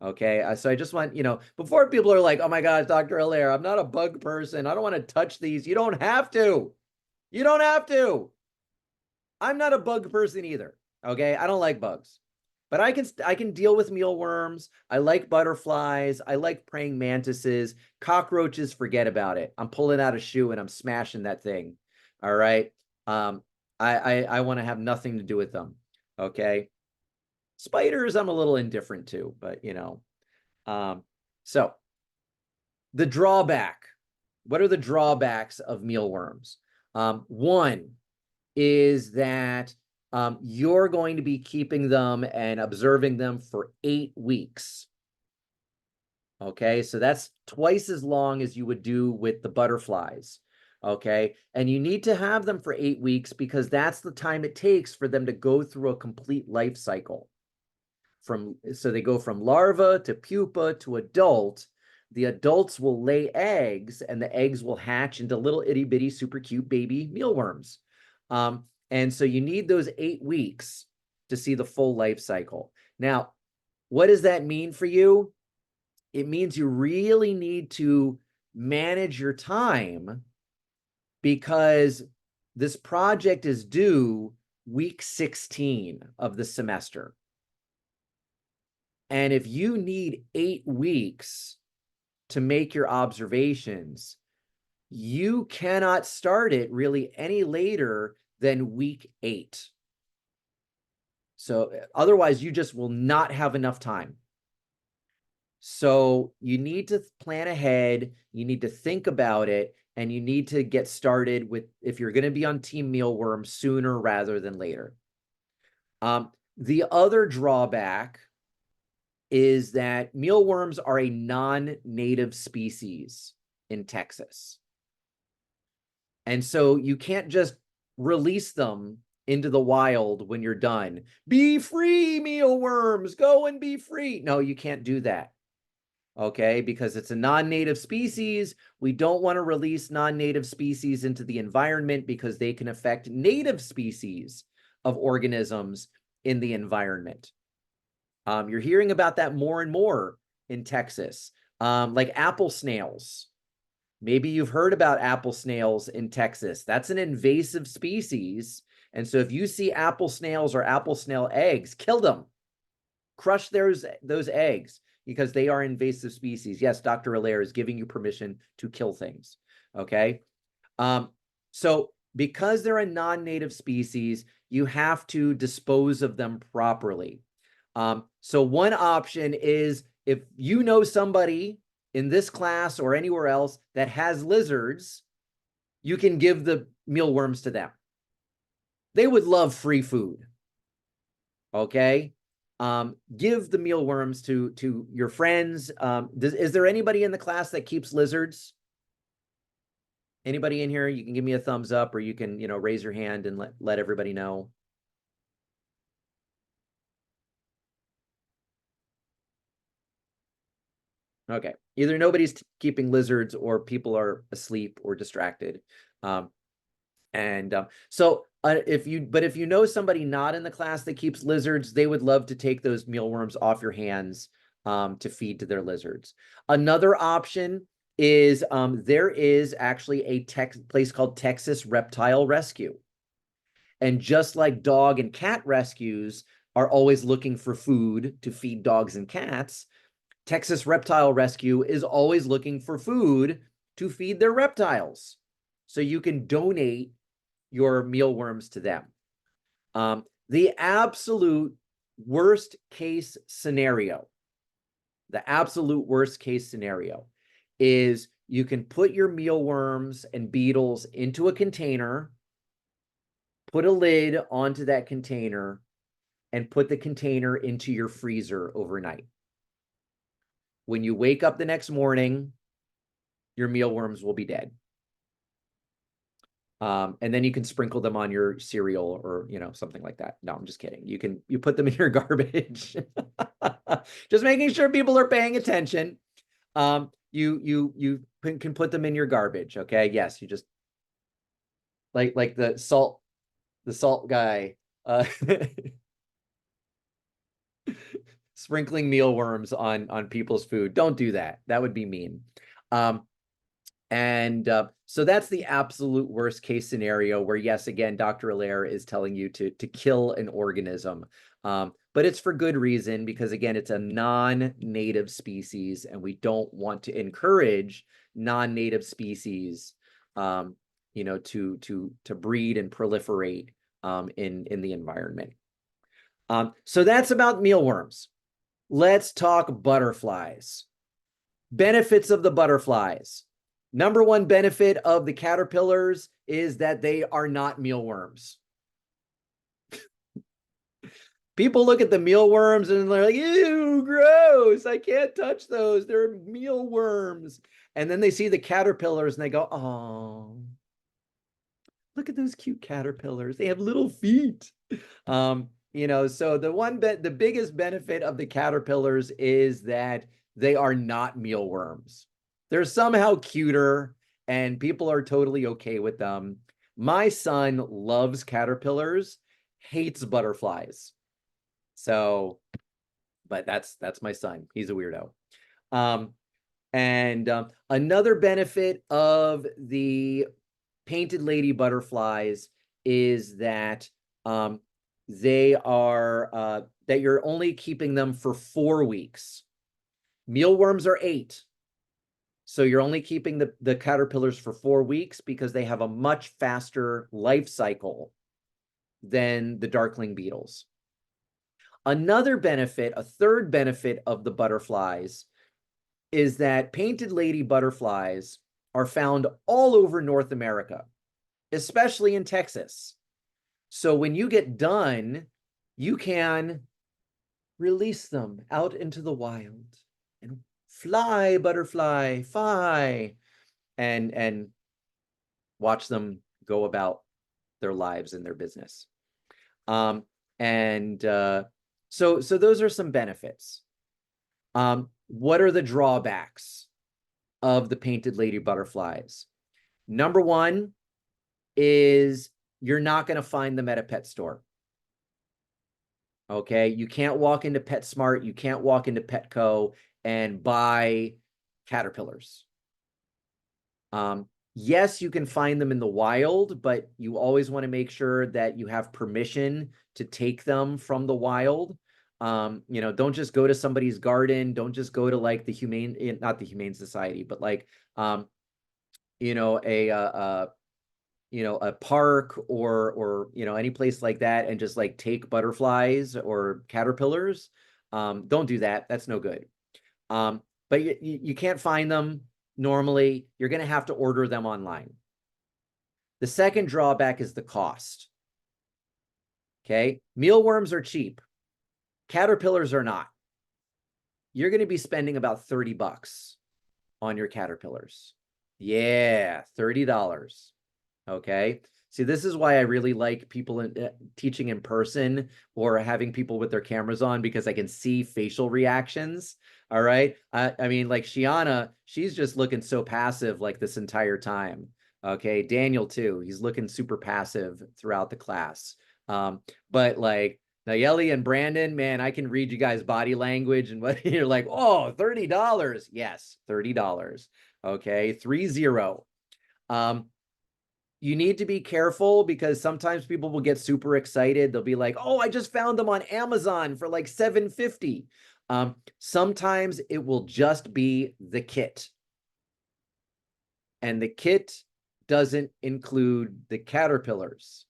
Okay, so I just want, you know, before people are like, oh my gosh, Dr. Hilaire, I'm not a bug person. I don't want to touch these. You don't have to. You don't have to. I'm not a bug person either. Okay, I don't like bugs. But I can deal with mealworms. I like butterflies. I like praying mantises. Cockroaches, forget about it. I'm pulling out a shoe and I'm smashing that thing. All right. I want to have nothing to do with them. Okay. Spiders, I'm a little indifferent to, but you know. So the drawback. What are the drawbacks of mealworms? One is that you're going to be keeping them and observing them for 8 weeks. Okay, so that's twice as long as you would do with the butterflies. Okay, and you need to have them for 8 weeks because that's the time it takes for them to go through a complete life cycle. So they go from larva to pupa to adult. The adults will lay eggs and the eggs will hatch into little itty bitty super cute baby mealworms. And so you need those 8 weeks to see the full life cycle. Now, what does that mean for you? It means you really need to manage your time because this project is due week 16 of the semester. And if you need 8 weeks to make your observations, you cannot start it really any later than week 8. So otherwise, you just will not have enough time. So you need to plan ahead, you need to think about it, and you need to get started with, if you're going to be on Team Mealworm, sooner rather than later. The other drawback is that mealworms are a non-native species in Texas. And so you can't just release them into the wild when you're done. Be free, mealworms, go and be free. No, you can't do that. Okay, because it's a non-native species. We don't want to release non-native species into the environment because they can affect native species of organisms in the environment. You're hearing about that more and more in Texas, like apple snails. Maybe you've heard about apple snails in Texas. That's an invasive species. And so if you see apple snails or apple snail eggs, kill them. Crush those eggs because they are invasive species. Yes, Dr. Hilaire is giving you permission to kill things. Okay. So because they're a non-native species, you have to dispose of them properly. So one option is if you know somebody in this class or anywhere else that has lizards, you can give the mealworms to them. They would love free food. Okay. Give the mealworms to your friends. Is there anybody in the class that keeps lizards? Anybody in here? You can give me a thumbs up or you can, you know, raise your hand and let everybody know. Okay, either nobody's keeping lizards or people are asleep or distracted. So if you know somebody not in the class that keeps lizards, they would love to take those mealworms off your hands to feed to their lizards. Another option is there is actually a place called Texas Reptile Rescue. And just like dog and cat rescues are always looking for food to feed dogs and cats, Texas Reptile Rescue is always looking for food to feed their reptiles. So you can donate your mealworms to them. The absolute worst case scenario, is you can put your mealworms and beetles into a container, put a lid onto that container, and put the container into your freezer overnight. When you wake up the next morning, your mealworms will be dead. And then you can sprinkle them on your cereal or, something like that. No, I'm just kidding. You put them in your garbage. Just making sure people are paying attention. You can put them in your garbage. Okay. Yes. You just like the salt guy, sprinkling mealworms on people's food. Don't do that. That would be mean. So that's the absolute worst case scenario where, yes, again, Dr. Allaire is telling you to kill an organism. But it's for good reason, because again, it's a non-native species and we don't want to encourage non-native species, to breed and proliferate in the environment. So that's about mealworms. Let's talk butterflies. Benefits of the butterflies. Number one benefit of the caterpillars is that they are not mealworms. People look at the mealworms and they're like, ew, gross. I can't touch those. They're mealworms. And then they see the caterpillars and they go, oh, look at those cute caterpillars. They have little feet. So the biggest benefit of the caterpillars is that they are not mealworms. They're somehow cuter and people are totally okay with them. My son loves caterpillars, hates butterflies. But that's my son. He's a weirdo. Another benefit of the painted lady butterflies is that that you're only keeping them for 4 weeks. Mealworms are 8. So you're only keeping the caterpillars for 4 weeks because they have a much faster life cycle than the darkling beetles. Another benefit, a third benefit of the butterflies, is that painted lady butterflies are found all over North America, especially in Texas. So when you get done, you can release them out into the wild and fly, butterfly, fly, and watch them go about their lives and their business. So those are some benefits. What are the drawbacks of the painted lady butterflies? Number one is you're not going to find them at a pet store. Okay, you can't walk into PetSmart, you can't walk into Petco and buy caterpillars. Yes, you can find them in the wild, but you always want to make sure that you have permission to take them from the wild. Don't just go to somebody's garden. Don't just go to like not the Humane Society, but like, a park or any place like that and just like take butterflies or caterpillars. Don't do that. That's no good. But you can't find them normally. You're going to have to order them online. The second drawback is the cost. Okay. Mealworms are cheap. Caterpillars are not. You're going to be spending about $30 on your caterpillars. Yeah, $30. Okay. See, this is why I really like people teaching in person or having people with their cameras on, because I can see facial reactions. All right. I mean, like Shiana, she's just looking so passive like this entire time. Okay. Daniel too. He's looking super passive throughout the class. But like Nayeli and Brandon, man, I can read you guys' body language and what you're like, oh, $30. Yes, $30. Okay, 30. You need to be careful because sometimes people will get super excited. They'll be like, oh, I just found them on Amazon for like $7.50. Sometimes it will just be the kit. And the kit doesn't include the caterpillars.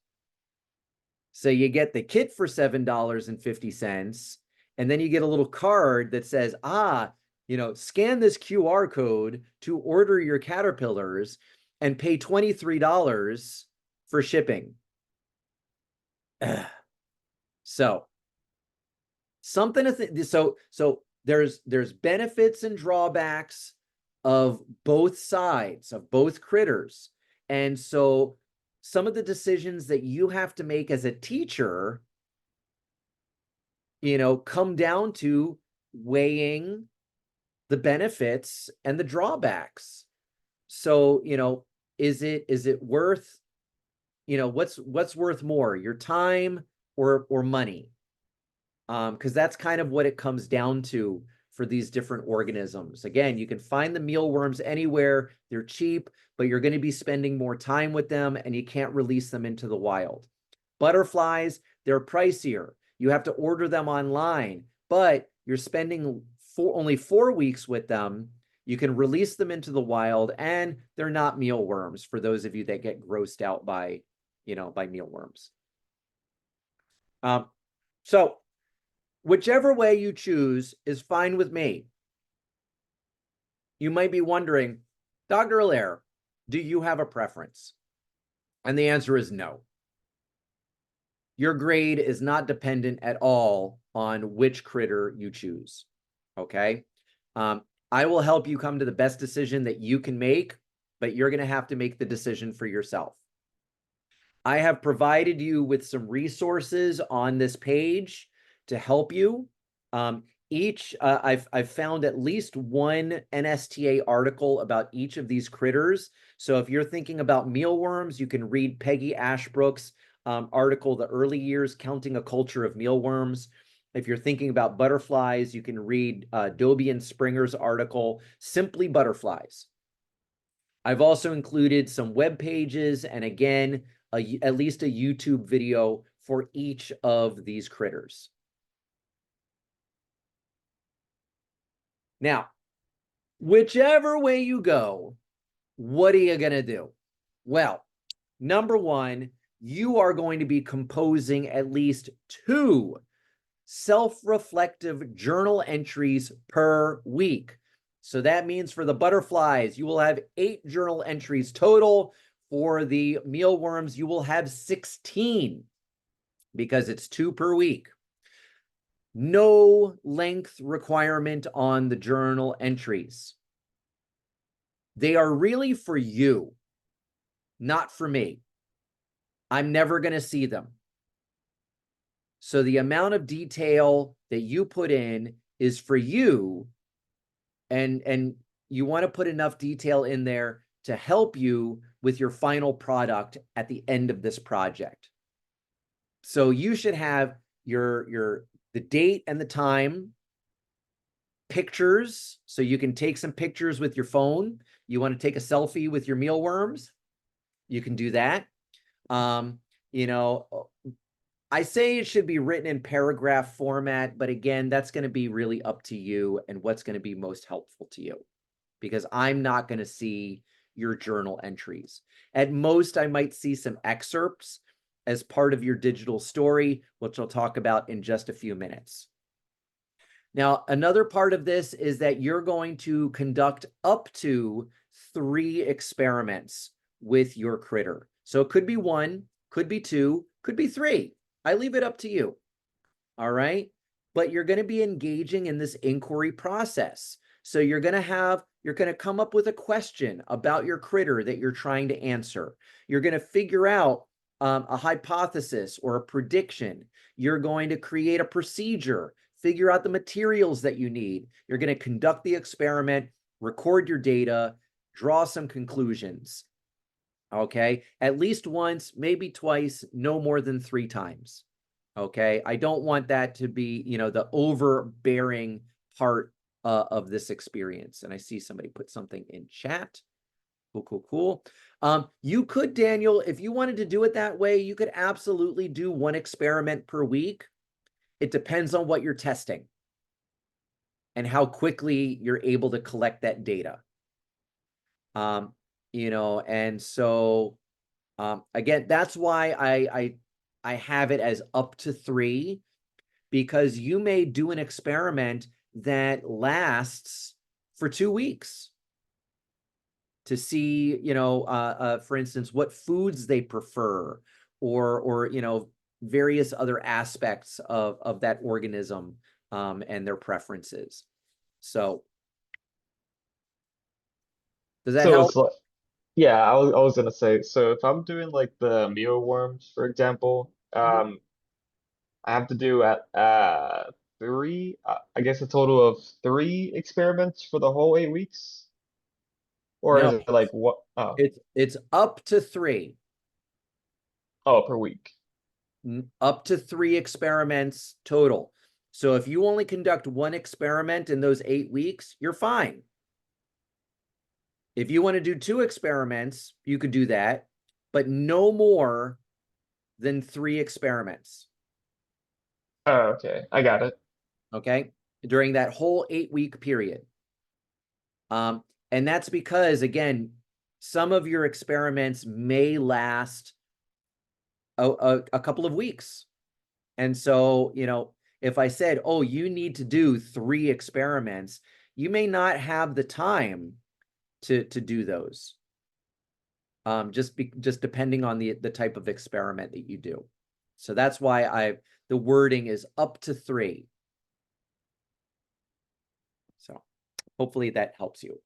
So you get the kit for $7.50, and then you get a little card that says, scan this QR code to order your caterpillars and pay $23 for shipping. So something to so there's benefits and drawbacks of both sides, of both critters. And so some of the decisions that you have to make as a teacher, come down to weighing the benefits and the drawbacks. So, is it worth, what's worth more, your time or money? Because that's kind of what it comes down to for these different organisms. Again, you can find the mealworms anywhere. They're cheap, but you're going to be spending more time with them and you can't release them into the wild. Butterflies, they're pricier. You have to order them online, but you're spending only 4 weeks with them. You can release them into the wild, and they're not mealworms for those of you that get grossed out by mealworms. So whichever way you choose is fine with me. You might be wondering, Dr. Allaire, do you have a preference? And the answer is no. Your grade is not dependent at all on which critter you choose, okay? I will help you come to the best decision that you can make, but you're going to have to make the decision for yourself. I have provided you with some resources on this page to help you. I've found at least one NSTA article about each of these critters. So if you're thinking about mealworms, you can read Peggy Ashbrook's article, The Early Years Counting a Culture of Mealworms. If you're thinking about butterflies, you can read Dobie and Springer's article, Simply Butterflies. I've also included some web pages and, again, at least a YouTube video for each of these critters. Now, whichever way you go, what are you going to do? Well, number one, you are going to be composing at least 2 self-reflective journal entries per week. So that means for the butterflies, you will have 8 journal entries total. For the mealworms, you will have 16 because it's 2 per week. No length requirement on the journal entries. They are really for you, not for me. I'm never going to see them. So the amount of detail that you put in is for you, and you want to put enough detail in there to help you with your final product at the end of this project. So you should have the date and the time, pictures, so you can take some pictures with your phone. You want to take a selfie with your mealworms, you can do that. I say it should be written in paragraph format, but again, that's going to be really up to you and what's going to be most helpful to you, because I'm not going to see your journal entries. At most, I might see some excerpts as part of your digital story, which I'll talk about in just a few minutes. Now, another part of this is that you're going to conduct up to 3 experiments with your critter. So it could be 1, could be 2, could be 3. I leave it up to you. All right. But you're going to be engaging in this inquiry process. So you're going to come up with a question about your critter that you're trying to answer. You're going to figure out a hypothesis or a prediction. You're going to create a procedure, figure out the materials that you need. You're going to conduct the experiment, record your data, draw some conclusions. Okay, at least once, maybe twice, no more than 3 times. Okay, I don't want that to be, the overbearing part of this experience. And I see somebody put something in chat. Cool. You could, Daniel, if you wanted to do it that way, you could absolutely do 1 experiment per week. It depends on what you're testing and how quickly you're able to collect that data. And so again, that's why I have it as up to 3, because you may do an experiment that lasts for 2 weeks to see, for instance, what foods they prefer, or various other aspects of that organism and their preferences. So does that So help? it's like, yeah, I was gonna say, so if I'm doing like the mealworms, for example, I have to do at 3, I guess a total of 3 experiments for the whole 8 weeks, or is No, it like what? Oh, it's up to 3. oh, per week. Up to 3 experiments total. So if you only conduct 1 experiment in those 8 weeks, you're fine. If you want to do 2 experiments, you could do that, but no more than 3 experiments. Oh, okay, I got it. Okay, during that whole 8-week period. And that's because, again, some of your experiments may last a couple of weeks. And so, if I said, oh, you need to do 3 experiments, you may not have the time to do those. Just depending on the type of experiment that you do. So that's why the wording is up to 3. So hopefully that helps you.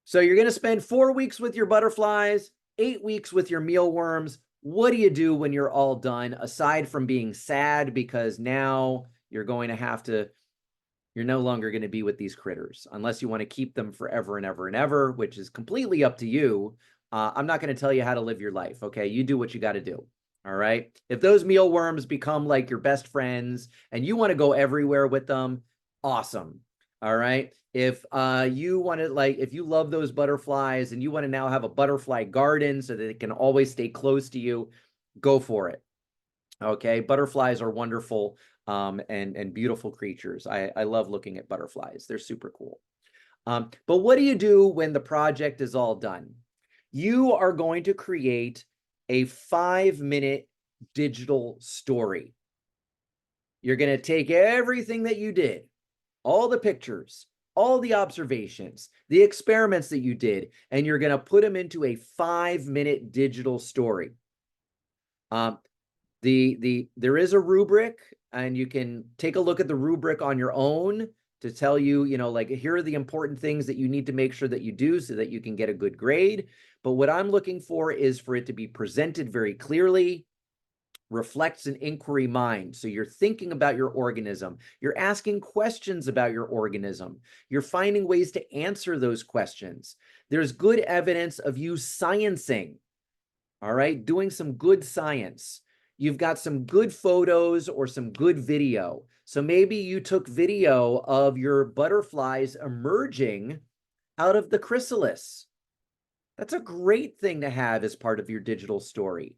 So you're going to spend 4 weeks with your butterflies, 8 weeks with your mealworms. What do you do when you're all done, aside from being sad because now you're no longer going to be with these critters unless you want to keep them forever and ever and ever, which is completely up to you. I'm not going to tell you how to live your life. Okay, you do what you got to do. All right. If those mealworms become like your best friends and you want to go everywhere with them, awesome. All right. If you want to, if you love those butterflies and you want to now have a butterfly garden so that it can always stay close to you, go for it. Okay. Butterflies are wonderful and beautiful creatures. I love looking at butterflies. They're super cool. But what do you do when the project is all done? You are going to create a 5-minute digital story. You're going to take everything that you did, all the pictures, all the observations, the experiments that you did, and you're going to put them into a 5-minute digital story. There is a rubric, and you can take a look at the rubric on your own to tell you, here are the important things that you need to make sure that you do so that you can get a good grade. But what I'm looking for is for it to be presented very clearly, reflects an inquiry mind. So you're thinking about your organism. You're asking questions about your organism. You're finding ways to answer those questions. There's good evidence of you sciencing, all right, doing some good science. You've got some good photos or some good video. So maybe you took video of your butterflies emerging out of the chrysalis. That's a great thing to have as part of your digital story.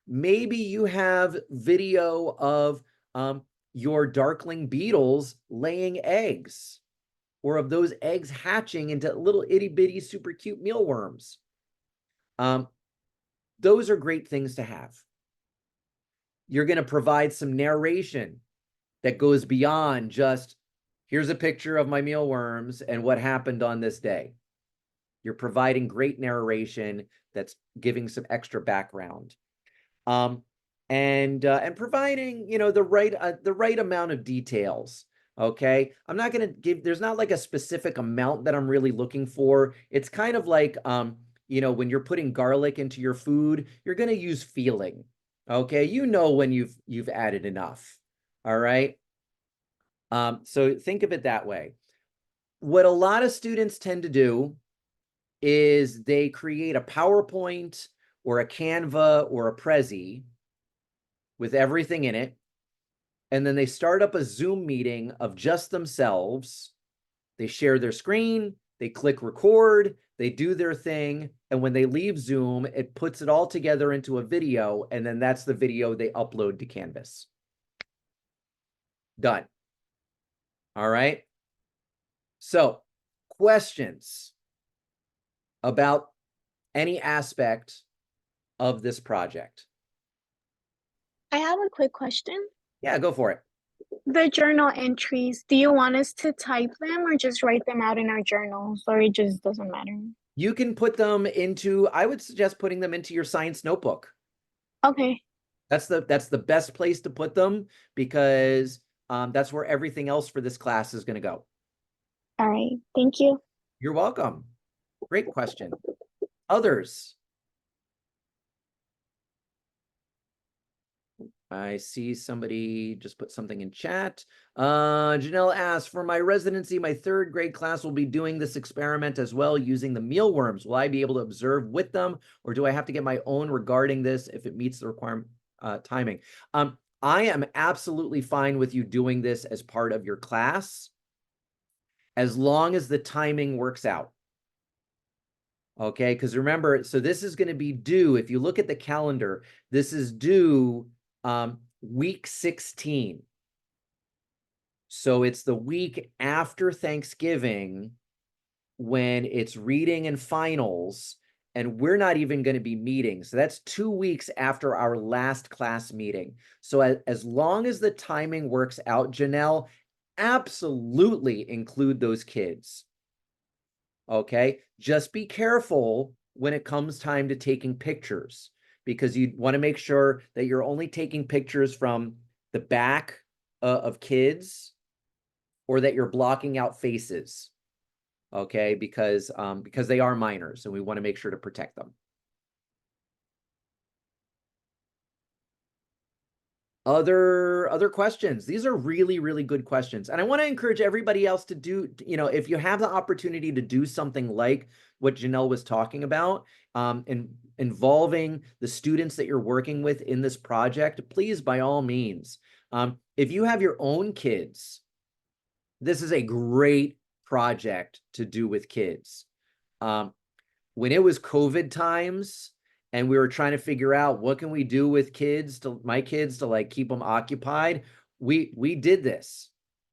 Maybe you have video of your darkling beetles laying eggs, or of those eggs hatching into little itty bitty super cute mealworms. Those are great things to have. You're going to provide some narration that goes beyond just, here's a picture of my mealworms and what happened on this day. You're providing great narration that's giving some extra background. And providing, the right amount of details. Okay. I'm not going to there's not like a specific amount that I'm really looking for. It's kind of like, when you're putting garlic into your food, you're going to use feeling. Okay. When you've added enough. All right. So think of it that way. What a lot of students tend to do is they create a PowerPoint or a Canva or a Prezi with everything in it. And then they start up a Zoom meeting of just themselves. They share their screen, they click record, they do their thing. And when they leave Zoom, it puts it all together into a video. And then that's the video they upload to Canvas. Done. All right. So, questions about any aspect of this project? I have a quick question. Yeah, go for it. The journal entries, do you want us to type them or just write them out in our journals, or it just doesn't matter? You can put them into, I would suggest putting them into your science notebook. Okay. That's the best place to put them because that's where everything else for this class is going to go. All right. Thank you. You're welcome. Great question. Others? I see somebody just put something in chat. Janelle asks, for my residency, my 3rd grade class will be doing this experiment as well using the mealworms. Will I be able to observe with them, or do I have to get my own regarding this if it meets the requirement timing? I am absolutely fine with you doing this as part of your class, as long as the timing works out. Okay, because remember, so this is going to be due, if you look at the calendar, this is due week 16. So it's the week after Thanksgiving when it's reading and finals, and we're not even going to be meeting. So that's 2 weeks after our last class meeting. So as long as the timing works out, Janelle, absolutely include those kids. Okay, just be careful when it comes time to taking pictures, because you want to make sure that you're only taking pictures from the back of kids, or that you're blocking out faces. Okay, because they are minors and we want to make sure to protect them. Other questions? These are really, really good questions. And I want to encourage everybody else to do, if you have the opportunity to do something like what Janelle was talking about, and involving the students that you're working with in this project, please, by all means. If you have your own kids, this is a great project to do with kids. When it was COVID times and we were trying to figure out what can we do with my kids to like keep them occupied, we did this.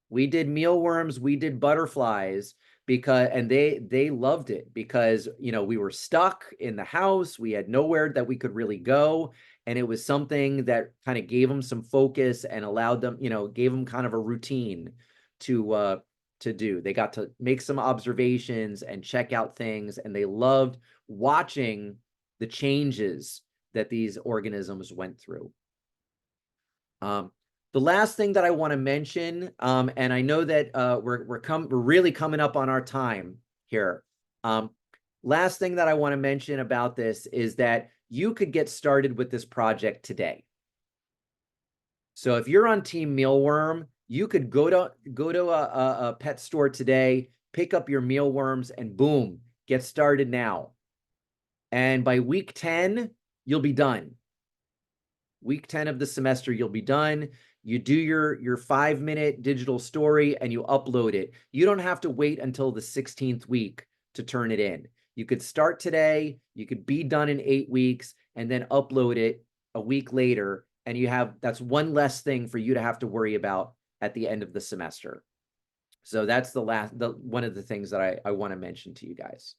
We did mealworms, we did butterflies, and they loved it because we were stuck in the house, we had nowhere that we could really go, and it was something that kind of gave them some focus and allowed them, gave them kind of a routine to do. They got to make some observations and check out things, and they loved watching the changes that these organisms went through. The last thing that I want to mention, and I know that we're really coming up on our time here. Last thing that I want to mention about this is that you could get started with this project today. So if you're on Team Mealworm, you could go to a pet store today, pick up your mealworms, and boom, get started now. And by week 10, you'll be done. Week 10 of the semester, you'll be done. You do your 5-minute digital story and you upload it. You don't have to wait until the 16th week to turn it in. You could start today, you could be done in 8 weeks, and then upload it a week later. And that's one less thing for you to have to worry about at the end of the semester. So that's one of the things that I want to mention to you guys.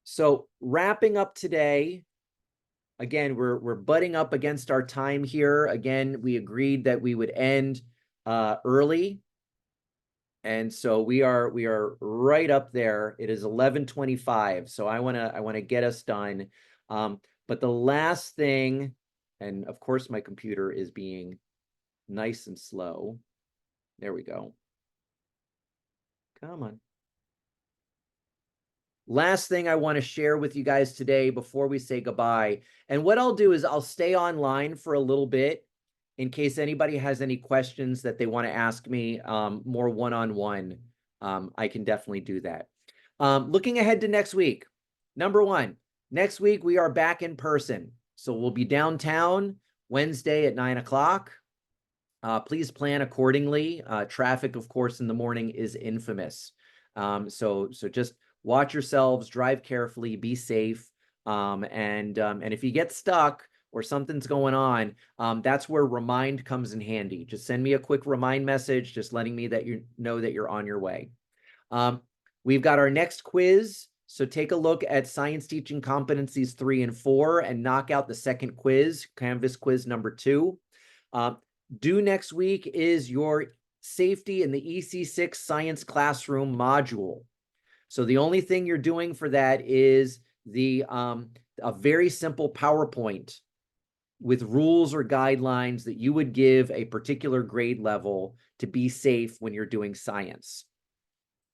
So wrapping up today, again, we're butting up against our time here. Again, we agreed that we would end early. And so we are right up there. It is 11:25. So I want to get us done. But the last thing, and of course my computer is being nice and slow. There we go. Come on. last thing I want to share with you guys today before we say goodbye. And what I'll do is I'll stay online for a little bit in case anybody has any questions that they want to ask me more one-on-one. I can definitely do that. Looking ahead to next week, number one, next week we are back in person. So we'll be downtown Wednesday at 9 o'clock. Please plan accordingly. Traffic, of course, in the morning is infamous. So just watch yourselves, drive carefully, be safe. And if you get stuck or something's going on, that's where Remind comes in handy. Just send me a quick Remind message, just letting me that you know that you're on your way. We've got our next quiz. So take a look at Science Teaching Competencies 3 and 4 and knock out the second quiz, Canvas quiz number 2. Due next week is your safety in the EC6 science classroom module. So the only thing you're doing for that is a very simple PowerPoint with rules or guidelines that you would give a particular grade level to be safe when you're doing science.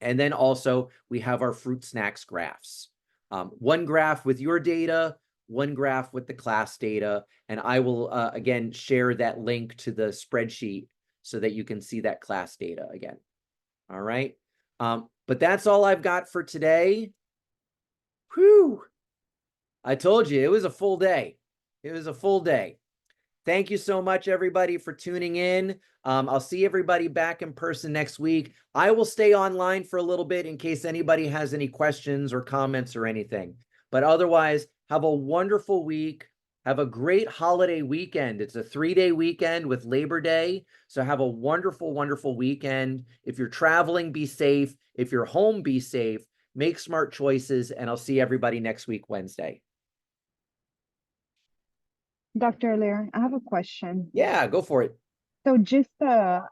And then also we have our fruit snacks graphs. One graph with your data, one graph with the class data, and I will, again, share that link to the spreadsheet so that you can see that class data again. All right. But that's all I've got for today. Whew. I told you, it was a full day. It was a full day. Thank you so much, everybody, for tuning in. I'll see everybody back in person next week. I will stay online for a little bit in case anybody has any questions or comments or anything. But otherwise, have a wonderful week. Have a great holiday weekend. It's a 3-day weekend with Labor Day. So have a wonderful, wonderful weekend. If you're traveling, be safe. If you're home, be safe. Make smart choices. And I'll see everybody next week, Wednesday. Dr. Lear, I have a question. Yeah, go for it. So just